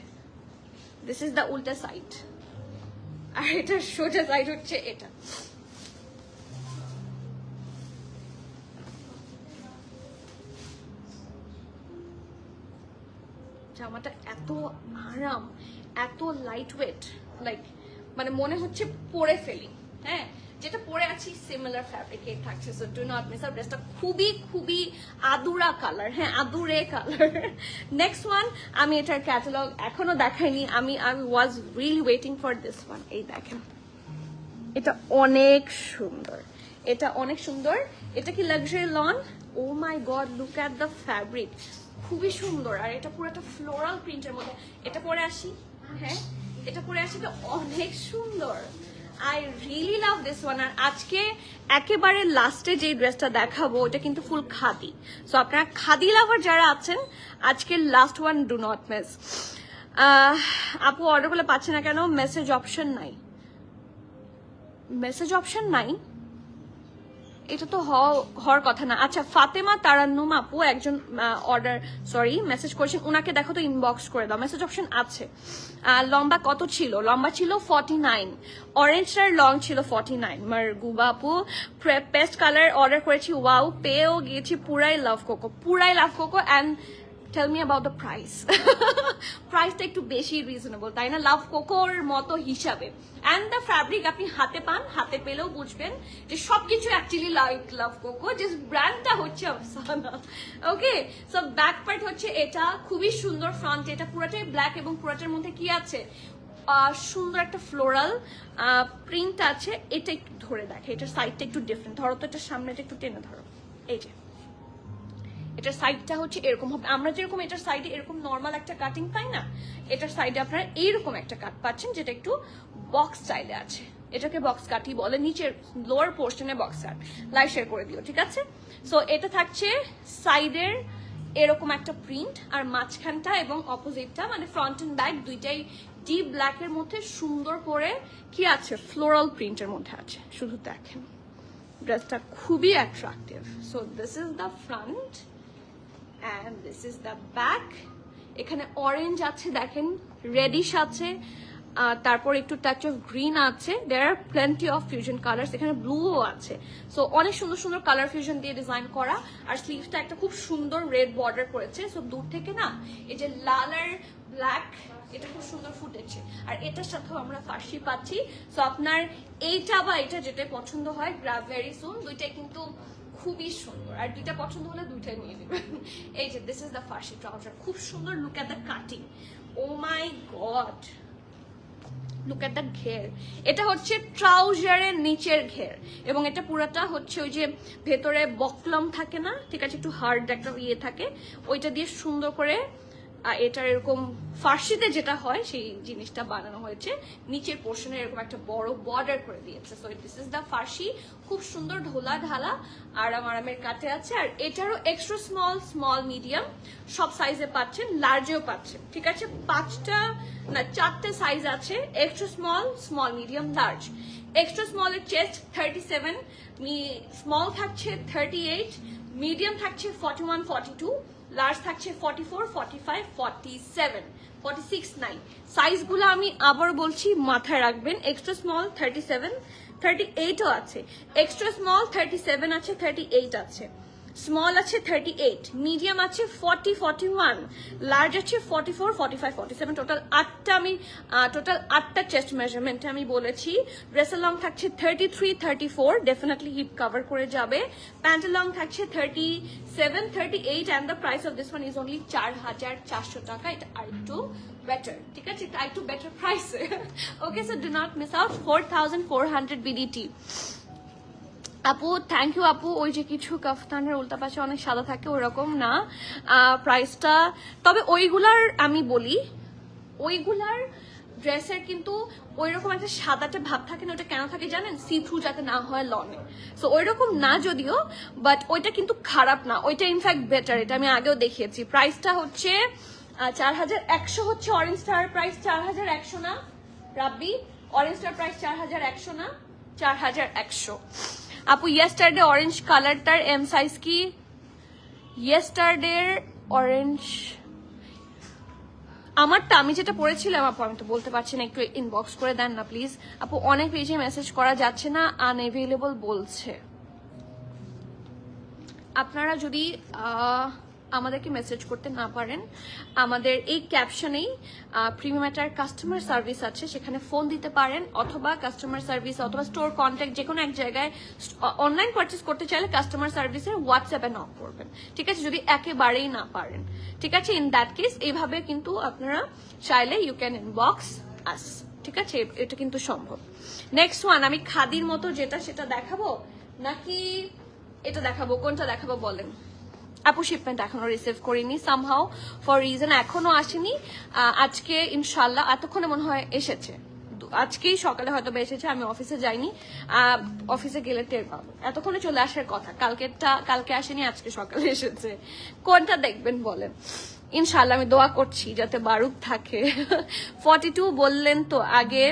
দিস ইজ দ্য উল্টা সাইড, আর এটা সোজা সাইড হচ্ছে এটা। জামাটা এত আরাম, এত লাইট ওয়েট, লাইক মানে মনে হচ্ছে পরে ফেলি। হ্যাঁ, যেটা পরে আছি সিমিলার ফ্যাব্রিকে থাকছে। So do not miss out. ড্রেসটা খুবই খুবই আদুরা কালার, হ্যাঁ আদুরে কালার। নেক্সট ওয়ান, আমি এটার ক্যাটালগ এখনো দেখাইনি, আমি was really waiting for this one. এই দেখেন, এটা অনেক সুন্দর, এটা অনেক সুন্দর। এটা কি luxury lawn? Oh my god, look at the fabric, খুবই সুন্দর। আর এটা পুরো একটা ফ্লোরাল প্রিন্টের মধ্যে। এটা পরে আসি, হ্যাঁ এটা পরে আসি, এটা অনেক সুন্দর। I really love this one. আর আজকে একেবারে লাস্টে যে ড্রেসটা দেখাবো ওটা কিন্তু ফুল খাদি। সো আপনারা খাদি লাভার যারা আছেন, আজকে last one, do not miss. আপু অর্ডার করলে পাচ্ছে না কেন? মেসেজ অপশন নাই। মেসেজ অপশন নাই, এটা তো হওয়ার কথা না। আচ্ছা, ফাতেমা তারান্নুম আপু একজন মেসেজ করেছেন, উনাকে দেখো তো ইনবক্স করে দাও, মেসেজ অপশন আছে। লম্বা কত ছিল? লম্বা ছিল 49, অরেঞ্জটার লং ছিল 49। মারগুবা আপু পেস্ট কালার অর্ডার করেছি, ওয়াও, পেয়েও গিয়েছি, পুরাই লাভ কোকো, পুরাই love coco. And tell me about the price. প্রাইসটা একটু বেশি রিজনেবল, তাই না? লাভ কোকোর মতো হিসাবে। অ্যান্ড দ্য ফ্যাব্রিক আপনি হাতে পান, হাতে পেলেও বুঝবেন যে সবকিছু actually like love coco, just ব্র্যান্ডটা হচ্ছে Afsana. Okay, so back part হচ্ছে এটা, খুবই সুন্দর। ফ্রন্ট এটা পুরোটাই ব্ল্যাক এবং পুরোটার মধ্যে কি আছে, সুন্দর একটা ফ্লোরাল প্রিন্ট আছে। এটা একটু ধরে দেখে, এটার সাইডটা একটু ডিফারেন্ট। ধরো তো এটার সামনেটা একটু টেনে ধরো। এই যে এটার সাইডটা হচ্ছে এরকম হবে। আমরা যেরকম এটার সাইডে এরকম নর্মাল একটা কাটিং পাই না, এটার সাইডে আপনারা এইরকম একটা কাট পাচ্ছেন, যেটা একটু বক্স স্টাইলে আছে। এটাকে বক্স কাটই বলে, নিচের লোয়ার পোর্শনে বক্স কাট। লাইক শেয়ার করে দিও, ঠিক আছে? সো এটা থাকছে সাইডের এরকম একটা প্রিন্ট, আর মাঝখানটা এবং অপোজিটটা মানে ফ্রন্ট এন্ড ব্যাক দুইটাই ডিপ ব্ল্যাকের মধ্যে সুন্দর করে কি আছে, ফ্লোরাল প্রিন্টের মধ্যে আছে। শুধু দেখেন, ড্রেসটা খুবই attractive. So this is the front and this is the back. এখানে অরেঞ্জ আছে দেখেন, রেডিশ আছে, তারপর একটু টাচ অফ গ্রিন আছে। there are plenty of fusion colors, এখানে ব্লুও আছে। সো অনেক সুন্দর সুন্দর কালার ফিউশন দিয়ে ডিজাইন করা। আর স্লিভসটা একটা খুব সুন্দর রেড বর্ডার করেছে। সো দূর থেকে না এই যে লাল আর ব্ল্যাক, এটা খুব সুন্দর ফুটেছে। আর এটার সাথেও আমরা ফার্সি পাচ্ছি। সো আপনার এইটা বা এটা যেটা পছন্দ হয়, গ্র্যাব ভেরি সুন। দুইটাই কিন্তু খুবই সুন্দর, আর দুইটা পছন্দ হলে দুইটাই নিয়ে নেবেন। এই যে দিস ইজ দ্য ফার্সি ট্রাউজার, খুব সুন্দর। Look at the cutting, oh my god, look at the ঘের। এটা হচ্ছে ট্রাউজারের নিচের ঘের, এবং এটা পুরোটা হচ্ছে ওই যে ভেতরে বকলম থাকে না, ঠিক আছে, একটু হার্ড একটা ইয়ে থাকে, ওইটা দিয়ে সুন্দর করে এটার এরকম ফার্সিতে যেটা হয় সেই জিনিসটা বানানো হয়েছে। নিচের পোর্শনে এরকম একটা বড় বর্ডার করে দিয়েছে। সো দিস ইজ দ্য ফার্সি, খুব সুন্দর ঢোলা ঢালা, আরাম আরামের কাটে আছে। আর এটারও এক্সট্রা স্মল, স্মল, মিডিয়াম সব সাইজে পাচ্ছেন, লার্জেও পাচ্ছেন। ঠিক আছে, 4টে সাইজ আছে, extra small, small, medium, large. Extra স্মলের চেস্ট 37, স্মল থাকছে 38, মিডিয়াম থাকছে 41, 42, লার্জ থাকছে 44, 45, 47, 46, 9। সাইজগুলো আমি আবার বলছি, মাথায় রাখবেন। এক্সট্রা স্মল 37, 38ও আছে, এক্সট্রা স্মল 37 আছে, 38 আছে, স্মল আছে 38, মিডিয়াম আছে 40, 41, লার্জ আছে 44, 45, 47, টোটাল আটটা চেস্ট মেজারমেন্টে আমি বলেছি। ড্রেসের লং থাকছে 33, 34, ডেফিনেটলি হিপ কভার করে যাবে। প্যান্টের লং থাকছে 37, 38 and the price of this one is only 4,400 টাকা। এটা আরেকটু বেটার, ঠিক আছে, এটা আরেকটু বেটার প্রাইসে। Okay, so do not miss out 4,400 BDT। আপু থ্যাংক ইউ আপু। ওই যে কিছু কাফতানের উল্টা পাশে অনেক সাদা থাকে, ওরকম না প্রাইসটা। তবে ওইগুলার আমি বলি, ওইগুলার ড্রেসের কিন্তু ওইরকম একটা সাদাটা ভাব থাকে না। ওটা কেন থাকে জানেন? সি থ্রু যাতে না হয় লনে। সো ওইরকম না যদিও, বাট ওইটা কিন্তু খারাপ না, ওইটা ইনফ্যাক্ট বেটার। এটা আমি আগেও দেখিয়েছি। প্রাইসটা হচ্ছে 4,100 হচ্ছে। অরেঞ্জ স্টার প্রাইস 4,100 না রাব্বি? অরেঞ্জ স্টার প্রাইস 4,100 না? 4,100। আপু ইয়েস্টারডে অরেঞ্জ কালারটার এম সাইজ কি? ইয়েস্টারডে অরেঞ্জ আমারটা, আমি যেটা পড়েছিলাম আপু, আমি তো বলতে পারছি না, একটু ইনবক্স করে দেন না প্লিজ আপু। অনেক পেজে মেসেজ করা যাচ্ছে না, আনএভেলেবল বলছে। আপনারা যদি আমাদেরকে মেসেজ করতে না পারেন, আমাদের এই ক্যাপশনেই প্রিমিয়াম এটার কাস্টমার সার্ভিস আছে, সেখানে ফোন দিতে পারেন, অথবা কাস্টমার সার্ভিস অথবা স্টোর কন্ট্যাক্ট যে কোনো এক জায়গায় অনলাইন পারচেস করতে চাইলে কাস্টমার সার্ভিসের হোয়াটসঅ্যাপে নক করবেন, ঠিক আছে, যদি একেবারেই না পারেন, ঠিক আছে। ইন দ্যাট কেস এইভাবে কিন্তু আপনারা চাইলে ইউ ক্যান ইনবক্স আস, ঠিক আছে, এটা কিন্তু সম্ভব। নেক্সট ওয়ান আমি খাদির মতো যেটা সেটা দেখাবো নাকি এটা দেখাবো? কোনটা দেখাবো বলেন? আপু শিপমেন্ট এখনো রিসিভ করিনি, সামহাও ফর রিজন এখনো আসেনি। আজকে ইনশাল্লাহ, এতক্ষণে মনে হয় এসেছে, আজকেই সকালে হয়তো এসেছে, আমি অফিসে যাইনি, অফিসে গেলে টের পাবো। এতক্ষণে চলে আসার কথা, কালকে আসেনি, আজকে সকালে এসেছে। কোনটা দেখবেন বলেন? ইনশাল্লাহ আমি দোয়া করছি যাতে বারুক থাকে। 42 বললেন তো আগে,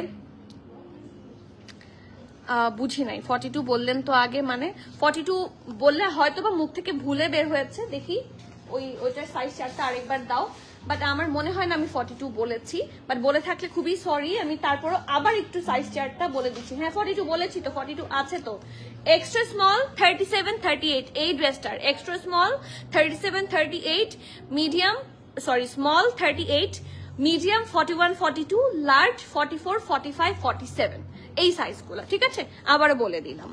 বুঝি নাই। 42 বললেন তো আগে মানে 42 বললে হয়তো বা মুখ থেকে ভুলে বের হয়েছে। দেখি ওইটার সাইজ চার্টটা আরেকবার দাও। বাট আমার মনে হয় না আমি 42 বলেছি, বাট বলে থাকলে খুবই সরি। আমি তারপরও আবার একটু সাইজ চার্টটা বলে দিচ্ছি। হ্যাঁ 42 বলেছি তো, 42 আছে তো। এক্সট্রা স্মল 37, 38 এই ড্রেসটার extra small 37, 38, medium small 38, medium 41, 42, large 44, 45, 47 এই সাইজগুলো, ঠিক আছে, আবারও বলে দিলাম।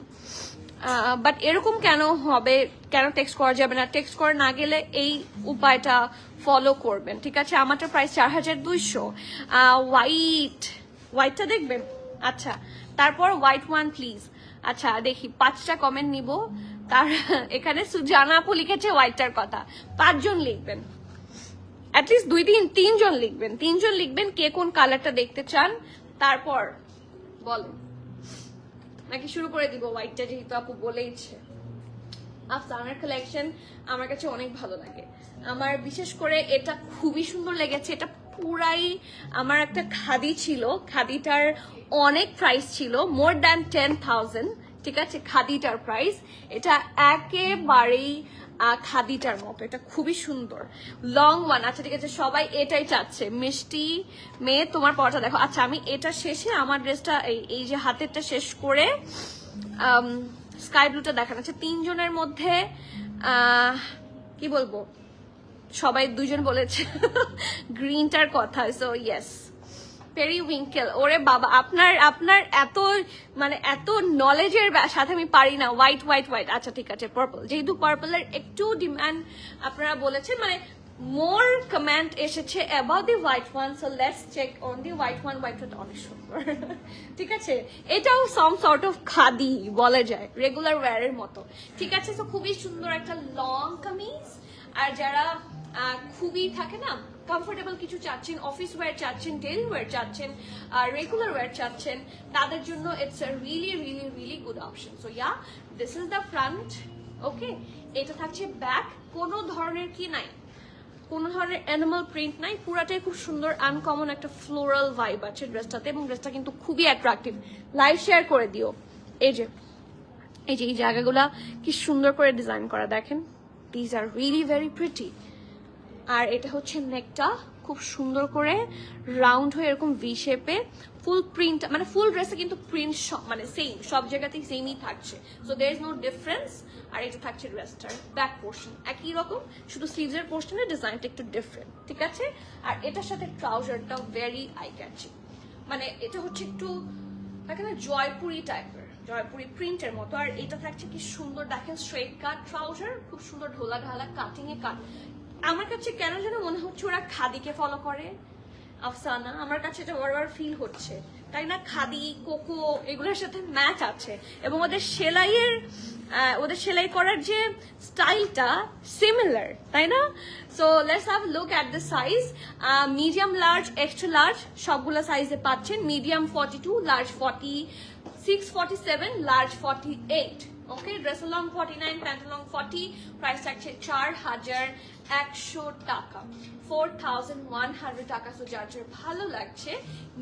বাট এরকম কেন হবে, কেন টেক্সট করা যাবে না? টেক্সট করে না গেলে এই উপায়টা ফলো করবেন, ঠিক আছে। আমারটা প্রাইস 4,200। হোয়াইটটা দেখবেন? আচ্ছা, তারপর হোয়াইট ওয়ান প্লিজ। আচ্ছা দেখি 5টা কমেন্ট নিব। তার এখানে সুজানা আপু লিখেছে হোয়াইটটার কথা, 5 জন লিখবেন, অ্যাটলিস্ট 2-3 জন লিখবেন, 3 জন লিখবেন কে কোন কালারটা দেখতে চান। তারপর বলেন, নাকি শুরু করে দিব হোয়াইটটা, যেহেতু আপু বলেইছে। আফসানার কালেকশন আমার কাছে অনেক ভালো লাগে। আমার বিশেষ করে এটা খুবই সুন্দর লেগেছে। এটা পুরাই আমার একটা খাদি ছিল, খাদিটার অনেক প্রাইস ছিল, মোর দ্যান 10,000, ঠিক আছে, খাদিটার প্রাইস। এটা একেবারেই খাদিটার মতো, এটা খুবই সুন্দর, লং ওয়ান। আচ্ছা ঠিক আছে, সবাই এটাই চাচ্ছে। মিষ্টি মেয়ে তোমার পরটা দেখো। আচ্ছা আমি এটা শেষে আমার ড্রেসটা এই যে হাতেরটা শেষ করে স্কাই ব্লুটা দেখানো। আচ্ছা 3 জনের মধ্যে কি বলবো, সবাই 2 জন বলেছে গ্রিনটার কথা। So yes, periwinkle. ওরে বাবা, আপনার এত মানে এত নলেজের সাথে আমি পারি না। হোয়াইট হোয়াইট হোয়াইট, আচ্ছা ঠিক আছে, পার্পল। যেহেতু পার্পলের একটু ডিমান্ড আপনারা বলেছেন, মানে মোর কমেন্ট এসেছে about the white one, so let's check on the white one. হোয়াইটটা অনেক সুন্দর, ঠিক আছে, এটাও সাম সর্ট অফ খাদি বলা যায়, রেগুলার ওয়্যারের মতো, ঠিক আছে। সো খুবই সুন্দর একটা লং কামিজ। আর যারা খুবই থাকে না কমফোর্টেবল কিছু চাচ্ছেন, অফিস ওয়্যার চাচ্ছেন, ডেইলি ওয়্যার চাচ্ছেন, রেগুলার ওয়্যার চাচ্ছেন, তাদের জন্য it's a really really really good option. So yeah, this is the front. Okay, এটা থাকছে ব্যাক। কোনো ধরনের কি নাই, কোনো ধরনের অ্যানিমাল প্রিন্ট নাই, পুরাটাই খুব সুন্দর আনকমন একটা ফ্লোরাল ভাইব আছে ড্রেসটাতে, এবং ড্রেসটা কিন্তু খুবই অ্যাট্রাকটিভ। লাইভ শেয়ার করে দিও। এই যে এই জায়গাগুলা কি সুন্দর করে ডিজাইন করা, দেখেন, these are really very pretty. আর এটা হচ্ছে নেকটা, খুব সুন্দর করে রাউন্ড হয়ে এরকম ভি শেপে ফুল প্রিন্ট, মানে ফুল ড্রেসে কিন্তু প্রিন্ট মানে সেম, সব জায়গাতেই সেমই থাকছে, so there is no difference. আর এটা থাকছে ড্রেসটার ব্যাক পোর্শন একই রকম, শুধু স্লিভসের পোর্শনের ডিজাইনটা একটু ডিফারেন্ট, ঠিক আছে। আর এটার সাথে ট্রাউজারটা ভেরি আই ক্যাচিং, মানে এটা হচ্ছে একটু এখানে জয়পুরি টাইপের, জয়পুরি প্রিন্টের মতো। আর এটা থাকছে কি সুন্দর, দেখেন স্ট্রেট কাট ট্রাউজার, খুব সুন্দর ঢোলা ঢালা কাটিং এ কাট। আমার কাছে কেন যেন মনে হচ্ছে ওরা খাদিকে ফলো করে, আফসানা, আমার কাছে এটা বারবার ফিল হচ্ছে, তাই না? খাদি, কোকো এগুলোর সাথে ম্যাচ আছে, এবং ওদের সেলাই করার যে স্টাইলটা সিমিলার, তাই না? So let's have look at the size. Medium, large, extra large সবগুলো সাইজে পাচ্ছেন। Medium 42, large 46, 47, large 48। Okay, dress long 49, pant long 40। Price থাকছে 4100 টাকা, 4100 টাকা। সো যার যার ভালো লাগছে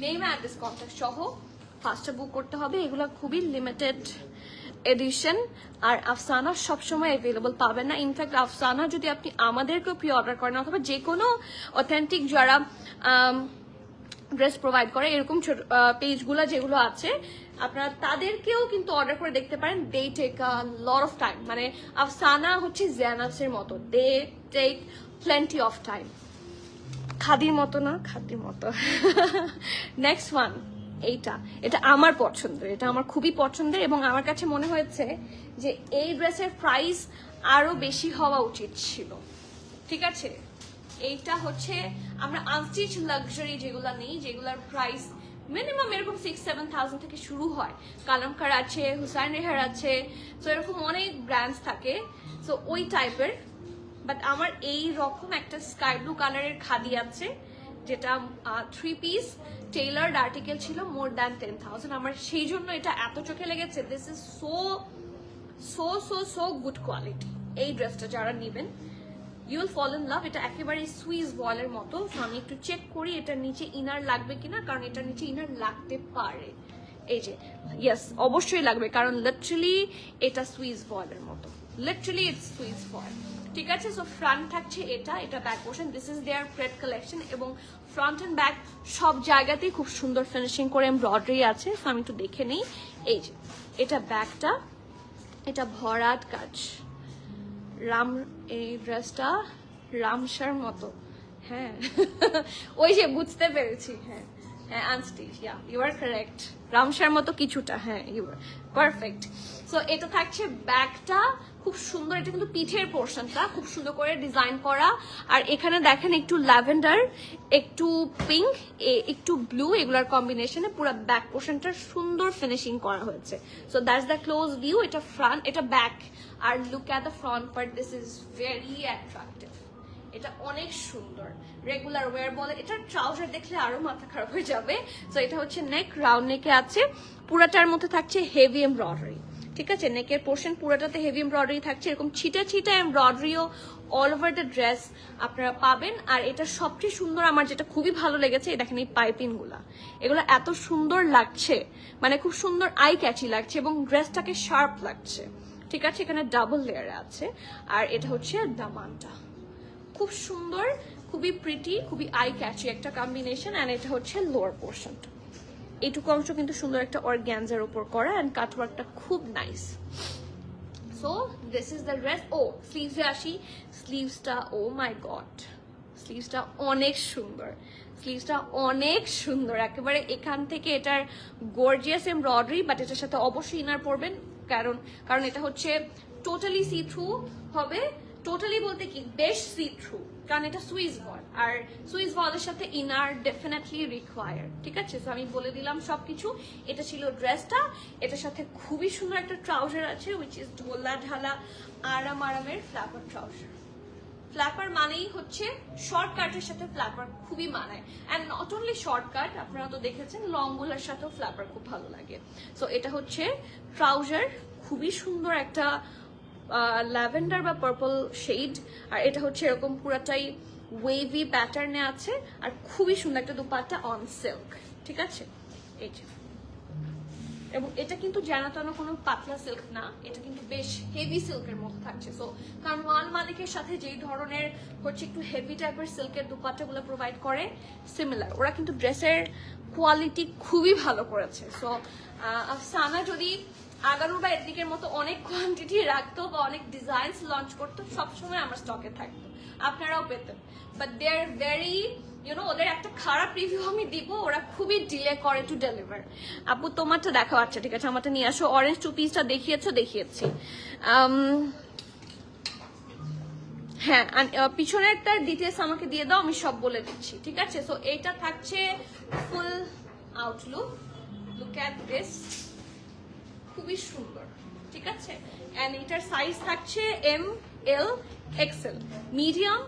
নেম অ্যাড্রেস কন্ট্যাক্ট সহ ফার্স্টে বুক করতে হবে। এগুলো খুবই লিমিটেড এডিশন, আর আফসানা সবসময় অ্যাভেলেবল পাবেন না। ইনফ্যাক্ট আফসানা যদি আপনি আমাদেরকেও প্রি অর্ডার করেন, অথবা যে কোনো অথেন্টিক যারা ড্রেস প্রোভাইড করে এরকম পেজগুলো যেগুলো আছে, আপনারা তাদেরকেও কিন্তু অর্ডার করে দেখতে পারেন। They take a lot of time, মানে আফসানা হচ্ছে জেনাসের মতো, they take plenty of time. খাদির মতো না, খাদির মতো। নেক্সট ওয়ান, এটা আমার পছন্দের, এটা আমার খুবই পছন্দের, এবং আমার কাছে মনে হয়েছে যে এই ড্রেসের প্রাইস আরো বেশি হওয়া উচিত ছিল, ঠিক আছে। এইটা হচ্ছে আমরা আনস্টিচ লাক্সারি যেগুলো নেই, যেগুলোর প্রাইস মিনিমাম এরকম 6-7,000 থেকে শুরু হয়। কালামকার আছে, হুসাইন রেহার আছে, তো এরকম অনেক ব্র্যান্ডস থাকে, সো ওই টাইপের। বাট আমার এই রকম একটা স্কাই ব্লু কালারের খাদি আছে, যেটা 3 পিস টেইলার্ড আর্টিকেল ছিল, মোর দ্যান 10,000। আমার সেই জন্য এটা এত চোখে লেগেছে। This is so so so so good quality. এই ড্রেসটা যারা নেবেন, you will fall in love. এটা একেবারে সুইস বলের মতো। আমি একটু চেক করি এটার নিচে ইনার লাগবে কিনা, কারণ এটার নিচে ইনার লাগতে পারে। এই যে ইয়েস, অবশ্যই লাগবে, কারণ লিটারালি এটা সুইস বলের মতো, লিটারালি ইটস সুইস বল, ঠিক আছে। সো ফ্রন্ট থাকছে এটা back portion. This is their pret collection, এবং ফ্রন্ট এন্ড ব্যাক সব জায়গাতেই খুব সুন্দর ফিনিশিং করে এমব্রয়ডারি আছে। সো আমি একটু দেখে নিই। এই যে এটা ব্যাকটা, এটা ভরাট কাজ, এই ড্রেসটা রামসার মতো, হ্যাঁ। ওই যে বুঝতে পেরেছি, হ্যাঁ হ্যাঁ, আনস্টিচ, ইউ আর কারেক্ট, রামসার মতো কিছুটা, হ্যাঁ ইউ আর পারফেক্ট। সো এটা থাকছে ব্যাকটা, খুব সুন্দর। এটা কিন্তু পিঠের পোর্শনটা খুব সুন্দর করে ডিজাইন করা, আর এখানে দেখেন একটু ল্যাভেন্ডার, একটু পিঙ্ক, একটু ব্লু, এগুলার কম্বিনেশনে পুরো ব্যাক পোর্শনটা সুন্দর ফিনিশিং করা হয়েছে। So that's the close view. এটা ফ্রন্ট, এটা ব্যাক, আর look at the front part, this is very attractive. এটা অনেক সুন্দর, রেগুলার ওয়্যার বলে। এটার ট্রাউজার দেখলে আরো মাথা খারাপ হয়ে যাবে। সো এটা হচ্ছে নেক, রাউন্ড নেকে আছে, পুরাটার মধ্যে থাকছে হেভি এমব্রয়ডারি, ঠিক আছে। নেকের পোর্শন পুরোটাতে হেভি এমব্রয়ডারি থাকছে, এরকম ছিটা ছিটা এমব্রয়ডারিও অল ওভার দ্য ড্রেস আপনারা পাবেন। আর এটা সবচেয়ে সুন্দর, আমার যেটা খুবই ভালো লেগেছে, দেখেন এই পাইপিং গুলা, এগুলো এত সুন্দর লাগছে, মানে খুব সুন্দর আই ক্যাচি লাগছে, এবং ড্রেসটাকে শার্প লাগছে, ঠিক আছে। এখানে ডাবল লেয়ারে আছে, আর এটা হচ্ছে দামানটা, খুব সুন্দর, খুবই প্রিটি, খুবই আই ক্যাচি একটা কম্বিনেশন। অ্যান্ড এটা হচ্ছে লোয়ার পোর্শনটা, এইটুকু অংশ কিন্তু সুন্দর একটা অর্গ্যানজার উপর করা, অ্যান্ড কাটওয়ার্কটা খুব nice. So this is the dress. ও স্লিভসে আসি, স্লিভসটা, ও মাই গড, স্লিভসটা অনেক সুন্দর, স্লিভসটা অনেক সুন্দর একেবারে। এখান থেকে এটার গর্জিয়াস এমব্রয়ডারি, বাট এটার সাথে অবশ্যই ইনার পরবেন, কারণ এটা হচ্ছে টোটালি সি থ্রু হবে। টোটালি বলতে কি, বেশ সি থ্রু, কারণ এটা সুইস বল, আর সুইস বলের সাথে ইনার ডেফিনেটলি রিকোয়ার্ড, ঠিক আছে। সো আমি বলে দিলাম সবকিছু। এটা ছিল ড্রেসটা, এটার সাথে খুবই সুন্দর একটা ট্রাউজার আছে, উইচ ইজ ঢোলা ঢালা আরামের ফ্ল্যাপার ট্রাউজার। ফ্ল্যাপার মানেই হচ্ছে শর্টকাটের সাথে ফ্ল্যাপার খুবই মানায়, অ্যান্ড নট অনলি শর্টকাট, আপনারা তো দেখেছেন লং গুলার সাথেও ফ্ল্যাপার খুব ভালো লাগে। সো এটা হচ্ছে ট্রাউজার, খুবই সুন্দর একটা ল্যাভেন্ডার বা পার্পল শেড, আর এটা হচ্ছে এরকম পুরাটাই ওয়েভি প্যাটার্নে আছে, আর খুবই সুন্দর একটা দুপাট্টা অন সিল্ক, ঠিক আছে। এই যে এবং এটা কিন্তু জানাতানো কোনো পাতলা সিল্ক না, এটা কিন্তু বেশ হেভি সিল্কের মধ্যে থাকছে। সো কারণ ওয়ান মালিকের সাথে যেই ধরনের হচ্ছে একটু হেভি টাইপের সিল্কের দুপাট্টাগুলো প্রোভাইড করে সিমিলার, ওরা কিন্তু ড্রেসের কোয়ালিটি খুবই ভালো করেছে। সো আফসানা যদি আগানোর বা এথনিকের মতো অনেক কোয়ান্টিটি রাখতো বা অনেক ডিজাইনস লঞ্চ করতো, সবসময় আমার স্টকে থাকতো, আপনারাও পেতেন। বাট দে আর ভেরি ওদের একটা খারাপ রিভিউ আমি দিব, ওরা খুবই ডিলে করে টু ডেলিভার। আপু তোমারটা দেখা আচ্ছা ঠিক আছে, আমারটা নিয়ে আসো। অরেঞ্জ টু পিসটা দেখিয়েছি। হ্যাঁ, পিছনের একটা ডিটেলস আমাকে দিয়ে দাও, আমি সব বলে দিচ্ছি, ঠিক আছে? সো এইটা থাকছে ফুল আউটলুক, লুক অ্যাট দিস, খুবই সুন্দর, ঠিক আছে? এন্ড এটার সাইজ থাকছে ML XL, মিডিয়াম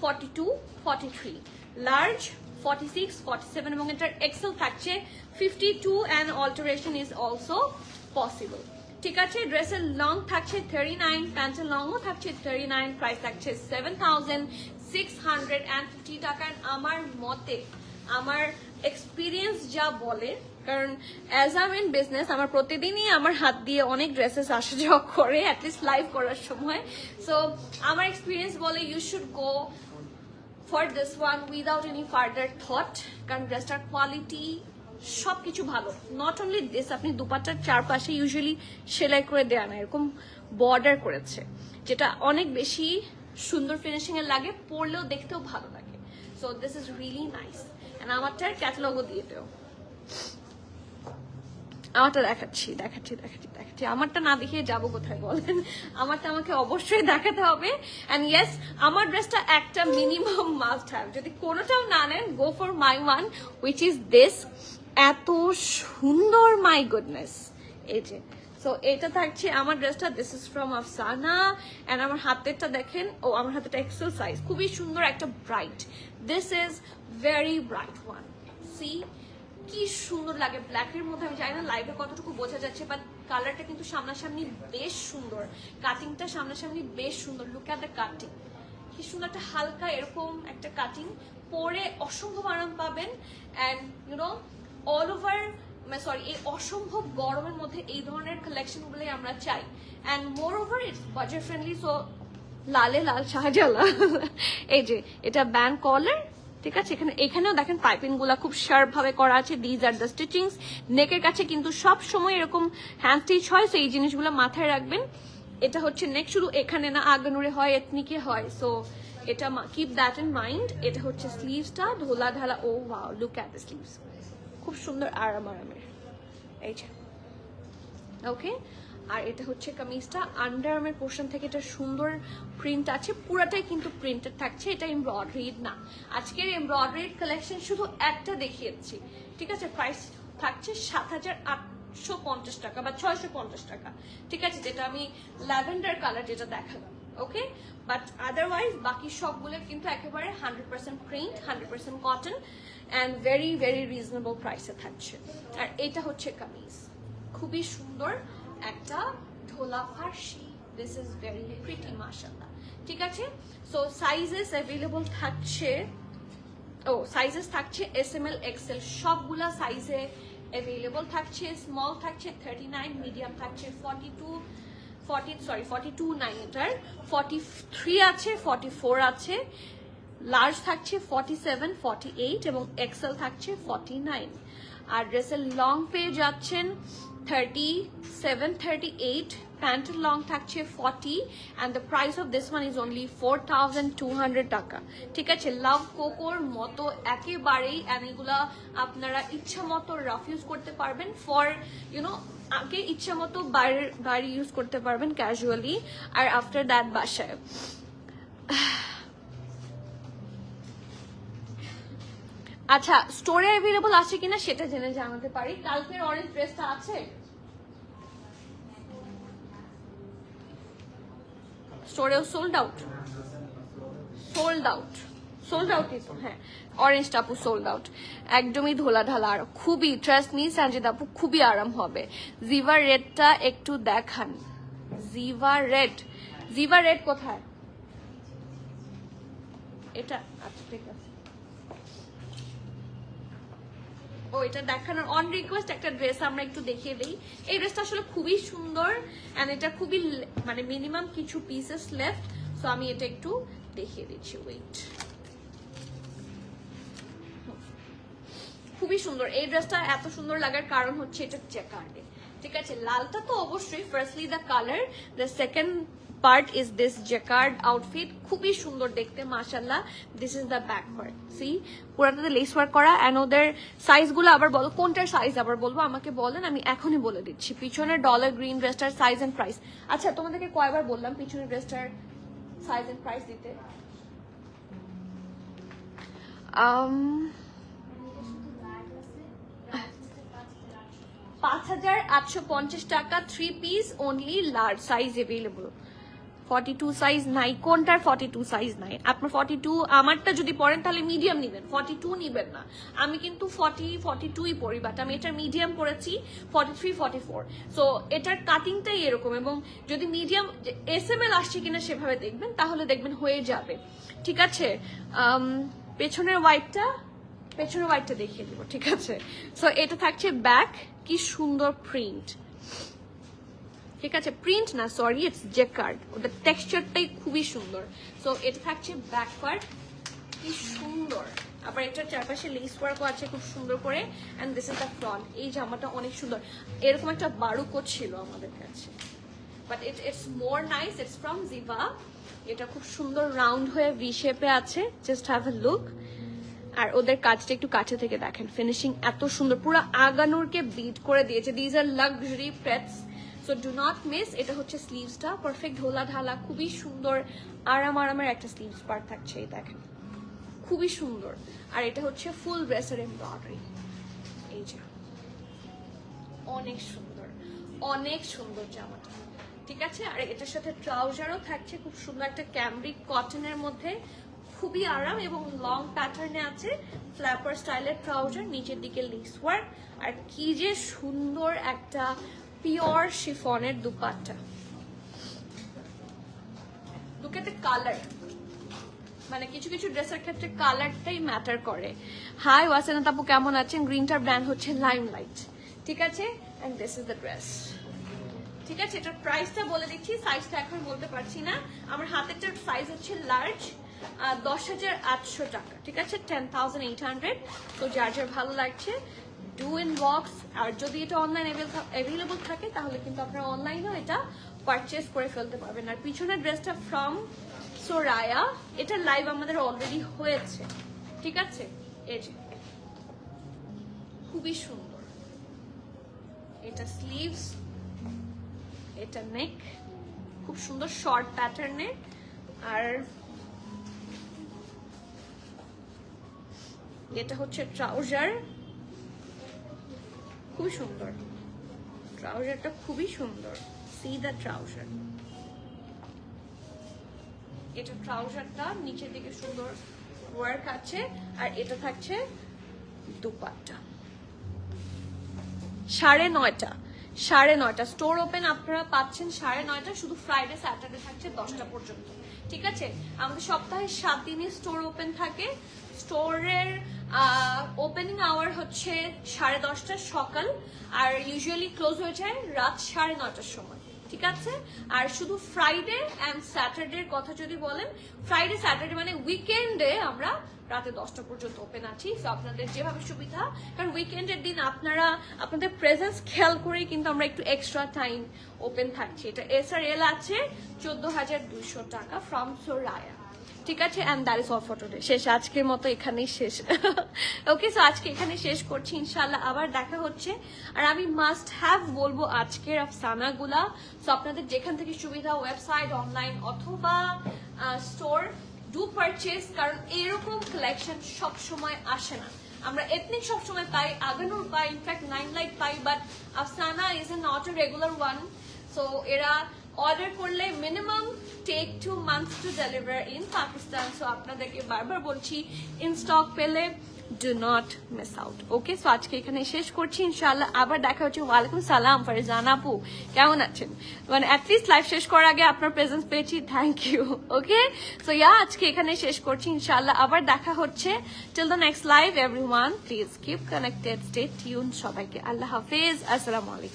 42 43, লার্জ 46 47 এবং এটার এক্সেল থাকছে 52 and alteration is also possible, ঠিক আছে? ড্রেসের লং থাকছে 39, প্যান্টের লংও থাকছে 39, প্রাইস থাকছে 7,650 টাকা। আমার মতে, আমার এক্সপিরিয়েন্স যা বলে, কারণ অ্যাজ আম ইন বিজনেস আমার প্রতিদিনই আমার হাত দিয়ে অনেক ড্রেসেস আসা যাওয়া করে, অ্যাটলিস্ট লাইভ করার সময়। সো আমার এক্সপিরিয়েন্স বলে you should go for this one without any further thought, কারণ ড্রেসটার কোয়ালিটি সবকিছু ভালো। নট অনলি দিস, আপনি দুপাট্টার চারপাশে ইউজুয়ালি সেলাই করে দেয়া না, এরকম বর্ডার করেছে, যেটা অনেক বেশি সুন্দর ফিনিশিং এর লাগে, পরলেও দেখতেও ভালো লাগে। So this is really nice. And আমারটার ক্যাটালগও দিয়ে দেও, আমারটা দেখাচ্ছি। আমারটা না দেখিয়ে যাবো কোথায় বলেন? আমারটা আমাকে অবশ্যই দেখাতে হবে। এন্ড ইয়েস, আমার ড্রেসটা একটা মিনিমাম মাস্ট হ্যাভ, যদি কোনোটাও না নেন go for my one which is this. এত সুন্দর, মাই গুডনেস। এই যে, সো এটা থাকছে আমার ড্রেসটা, this is from Afsana. And আমার হাতেরটা দেখেন, ও আমার হাতেরটা এক্সেল সাইজ, খুবই সুন্দর একটা bright, this is very bright one. See কি সুন্দর লাগে ব্ল্যাকের মধ্যে। আমি জানি না লাইভে কতটুকু বোঝা যাচ্ছে, বাট কালারটা কিন্তু সামনাসামনি বেশ সুন্দর, কাটিংটা সামনাসামনি বেশ সুন্দর। লুক অ্যাট দ্য কাটিং, কি সুন্দর একটা হালকা এরকম একটা কাটিং, পরে অসম্ভব আরাম পাবেন। And you know all over, sorry, এই অসম্ভব গরমের মধ্যে এই ধরনের কালেকশন গুলোই আমরা চাই। And more over it's budget friendly. So লালে লাল শাহজালা। এই যে এটা ব্যান্ড কলার, ঠিক আছে? এখানেও দেখেন পাইপিং গুলা খুব শার্প ভাবে করা আছে। These are the stitchings. নেকের কাছে কিন্তু সব সময় এরকম হ্যান্ড স্টিচ হয়, সো এই জিনিসগুলো মাথায় রাখবেন। এটা হচ্ছে নেক, শুধু এখানে না, আগানুরে হয়, এথনিকে হয়, সো এটা কিপ দ্যাট ইন মাইন্ড। এটা হচ্ছে স্লিভসটা ঢোলা ঢালা। Oh wow, look at the sleeves, খুব সুন্দর আরামের। এই যে, ওকে। আর এটা হচ্ছে কামিজটা, আন্ডার আর্মের পোর্শন থেকে এটা সুন্দর প্রিন্ট আছে, পুরাটাই কিন্তু প্রিন্টেড থাকছে, এটা এমব্রয়ডারিড না। আজকের এমব্রয়ডারিড কালেকশন শুধু একটা দেখিয়েছি, ঠিক আছে? প্রাইস থাকছে 7,850 টাকা বা 650 টাকা, ঠিক আছে? যেটা আমি ল্যাভেন্ডার কালার যেটা দেখালাম, ওকে। বাট আদারওয়াইজ বাকি সবগুলো কিন্তু একেবারে 100% print, 100% cotton and very very reasonable প্রাইসে থাকছে। আর এটা হচ্ছে কামিজ, খুবই সুন্দর একটা ঢোলা ফার্সি, দিস ইজ ভেরি প্রিটি মাশাআল্লাহ, ঠিক আছে? সো সাইজেস অ্যাভেলেবল থাকছে, সাইজেস থাকছে SML XL, সবগুলা সাইজে অ্যাভেলেবল থাকছে। স্মল থাকছে 39, মিডিয়াম থাকছে 42 নাই, এটার 43 আছে, 44 আছে, লার্জ থাকছে 47 48 এবং এক্সেল থাকছে 49। আর ড্রেসের লং পেয়ে যাচ্ছেন 37 38, প্যান্টের লং থাকছে 40 and the price of this one is only 4,200 টাকা, ঠিক আছে? লাভ কোকোর মতো একেবারেই, and এগুলা আপনারা ইচ্ছা মতো রাফ ইউজ করতে পারবেন, ফর আগে ইচ্ছা মতো বাইরে ইউজ করতে পারবেন ক্যাজুয়ালি, আর আফটার দ্যাট বাসায়। আচ্ছা, স্টোরে অ্যাভেলেবল আছে কিনা সেটা জেনে জানাতে পারি। কালকের অরেঞ্জ ড্রেসটা আছে স্টোরেও? সোল্ড আউট হ্যাঁ, অরেঞ্জটা আপু সোল্ড আউট, একদমই ধোলা ঢালা। আর খুবই, ট্রাস্ট মি সঞ্জিত আপু, খুবই আরাম হবে। জিভা রেডটা একটু দেখান। জিভা রেড কোথায়? এটা, আচ্ছা ঠিক আছে। ও এটা দেখানোর অন রিকোয়েস্ট একটা ড্রেস আমরা একটু দেখিয়ে দিই। এই ড্রেসটা আসলে খুবই সুন্দর এন্ড এটা খুবই মানে মিনিমাম কিছু পিসেস লেফট, সো আমি এটা একটু দেখিয়ে দিচ্ছি। ওয়েট, খুবই সুন্দর। এই ড্রেসটা এত সুন্দর লাগার কারণ হচ্ছে এটা জ্যাকার্ডে, ঠিক আছে? লালটা তো অবশ্যই, firstly the colour, the second part is this jacquard outfit, খুবই সুন্দর দেখতে মাশাআল্লাহ। This is the back part, see পুরাটাতে লেস ওয়ার্ক করা। এন্ড ওদের সাইজগুলো আবার বলো, কোনটার সাইজ আবার বলবো আমাকে বলেন, আমি এখনই বলে দিচ্ছি। পিছনের ডলার গ্রিন ড্রেসটার সাইজ এন্ড প্রাইস। আচ্ছা তোমাদেরকে কয়বার বললাম পিছনের ড্রেসটার সাইজ এন্ড প্রাইস দিতে? 5,850 টাকা, 3 piece only, large size available. 42 size নাই, কোনটার 42 সাইজ নাই? আপনার 42 আমারটা যদি পরেন তাহলে মিডিয়াম নেবেন, 42 নেবেন না। আমি কিন্তু 42ই পরি, বাট আমি এটার মিডিয়াম পরেছি 43 44। সো এটার কাটিংটাই এরকম, এবং যদি মিডিয়াম এসএমএল আসছে কিনা সেভাবে দেখবেন, তাহলে দেখবেন হয়ে যাবে, ঠিক আছে? পেছনের হোয়াইটটা দেখিয়ে দিব, ঠিক আছে? সো এটা থাকছে ব্যাক, কি সুন্দর প্রিন্ট, ঠিক আছে? প্রিন্ট না, সরি, ইটস জ্যাকার্ড, ওদের টেক্সচারটাই খুবই সুন্দর। সো এটা থাকছে ব্যাক পার্ট, কি সুন্দর। আবার এটার চারপাশে লেস ওয়ার্কও আছে খুব সুন্দর করে, and this is the front. এই জামাটা অনেক সুন্দর, এরকম একটা বারুকও ছিল আমাদের কাছে, but it's more nice, it's from জিভা। এটা খুব সুন্দর রাউন্ড হয়ে ভি শেপে আছে, জাস্ট হ্যাভ এ লুক। আর ওদের কাজটা একটু কাছে থেকে দেখেন, ফিনিশিং এত সুন্দর, পুরো আগানুরকে বিট করে দিয়েছে। These are luxury prets, so do not miss. এটা হচ্ছে স্লিভসটা, পারফেক্ট ঢোলা ঢালা, খুবই সুন্দর আরামের একটা স্লিভস পার্ট থাকছে, এই দেখেন খুবই সুন্দর। আর এটা হচ্ছে ফুল ড্রেসের এমব্রয়ডারি, এই যে অনেক সুন্দর জামাটা, ঠিক আছে? আর এটার সাথে ট্রাউজারও থাকছে খুব সুন্দর একটা ক্যামব্রিক কটনের মধ্যে, খুবই আরাম এবং লং প্যাটার্নে আছে, ফ্ল্যাপার স্টাইলের ট্রাউজার, নিচের দিকে লেস ওয়ার্ক, আর কি যে সুন্দর একটা পিওর শিফনের dupatta. Look at the colour, মানে কিছু কিছু ড্রেসের ক্ষেত্রে কালারটাই ম্যাটার করে। হাই ওয়াসেনা আপু, কেমন আছেন? গ্রিনটার ব্র্যান্ড হচ্ছে লাইমলাইট, ঠিক আছে? And this is the dress, ঠিক আছে? এটার প্রাইসটা বলে দিচ্ছি, সাইজটা এখন বলতে পারছি না। আমার হাতেরটার সাইজ হচ্ছে লার্জ, 10,800 টাকা, ঠিক আছে? 10,800। তো যার যার ভালো লাগছে ডু ইনবক্স। আর যদি এটা অনলাইন অ্যাভেলেবল থাকে তাহলে কিন্তু আপনারা অনলাইনেও এটা পারচেস করে ফেলতে পারবেন। আর পিছনের ড্রেসটা ফ্রম সোরায়া, এটা লাইভ আমাদের অলরেডি হয়েছে, ঠিক আছে? এই যে খুবই সুন্দর, এটা স্লিভস, এটা নেক, খুব সুন্দর শর্ট প্যাটার্নে। আর এটা হচ্ছে ট্রাউজার, খুব সুন্দর ট্রাউজারটা, খুবই সুন্দর। সি দ্য ট্রাউজার, এটা ট্রাউজারটা নিচের দিকে সুন্দর ওয়ার্ক আছে, আর এটা থাকছে দুপাট্টা। 9:30 স্টোর ওপেন আপনারা পাচ্ছেন 9:30, শুধু ফ্রাইডে স্যাটারডে থাকছে 10টা পর্যন্ত, ঠিক আছে? আমাদের সপ্তাহে 7 দিনই স্টোর ওপেন থাকে। স্টোরের ওপেনিং আওয়ার হচ্ছে 10:30 সকাল, আর ইউজুয়ালি ক্লোজ হয়ে যায় রাত 9:30টার সময়, ঠিক আছে? আর শুধু ফ্রাইডে অ্যান্ড স্যাটারডের কথা যদি বলেন, ফ্রাইডে স্যাটারডে মানে উইকেন্ডে আমরা রাতে 10টা পর্যন্ত ওপেন আছি। সো আপনাদের যেভাবে সুবিধা, কারণ উইকেন্ডের দিন আপনারা আপনাদের প্রেজেন্স খেয়াল করেই কিন্তু আমরা একটু এক্সট্রা টাইম ওপেন থাকছি। এটা SRL আছে 14,200 টাকা ফ্রম সোরায়া, ঠিক আছে? And that is all for today. শেষ, আজকের মতো এখানেই শেষ। ওকে, সো আজকে এখানে শেষ করছি, ইনশাআল্লাহ আবার দেখা হচ্ছে। আর আমি মাস্ট হ্যাভ বলবো আজকের আফসানাগুলা, সো আপনাদের যেখান থেকে সুবিধা, ওয়েবসাইট, অনলাইন অথবা স্টোর, ডু পারচেস, কারণ এরকম কালেকশন সব সময় আসে না। আমরা এথনিক সবসময় পাই, আগানুর পাই, ইনফ্যাক্ট নাইমলাইট পাই, but Afsana is not a regular one. So এরা অর্ডার করলে minimum take 2 months to deliver in Pakistan. So আপনাদেরকে বারবার বলছি, ইন স্টক পেলে do not miss out. Okay, so আজকে এখানে শেষ করছি, ইনশাআল্লাহ আবার দেখা হচ্ছে। ওয়ালাইকুম সালাম ফারজানা আপু, কেমন আছেন? মানে অ্যাটলিস্ট লাইভ শেষ করার আগে আপনার প্রেজেন্স পেয়েছি, থ্যাংক ইউ। ওকে, সো আজকে এখানে শেষ করছি, ইনশাআল্লাহ আবার দেখা হচ্ছে। Till the next live everyone, please keep connected, stay tune. সবাইকে আল্লাহ হাফেজ, আসসালামু আলাইকুম।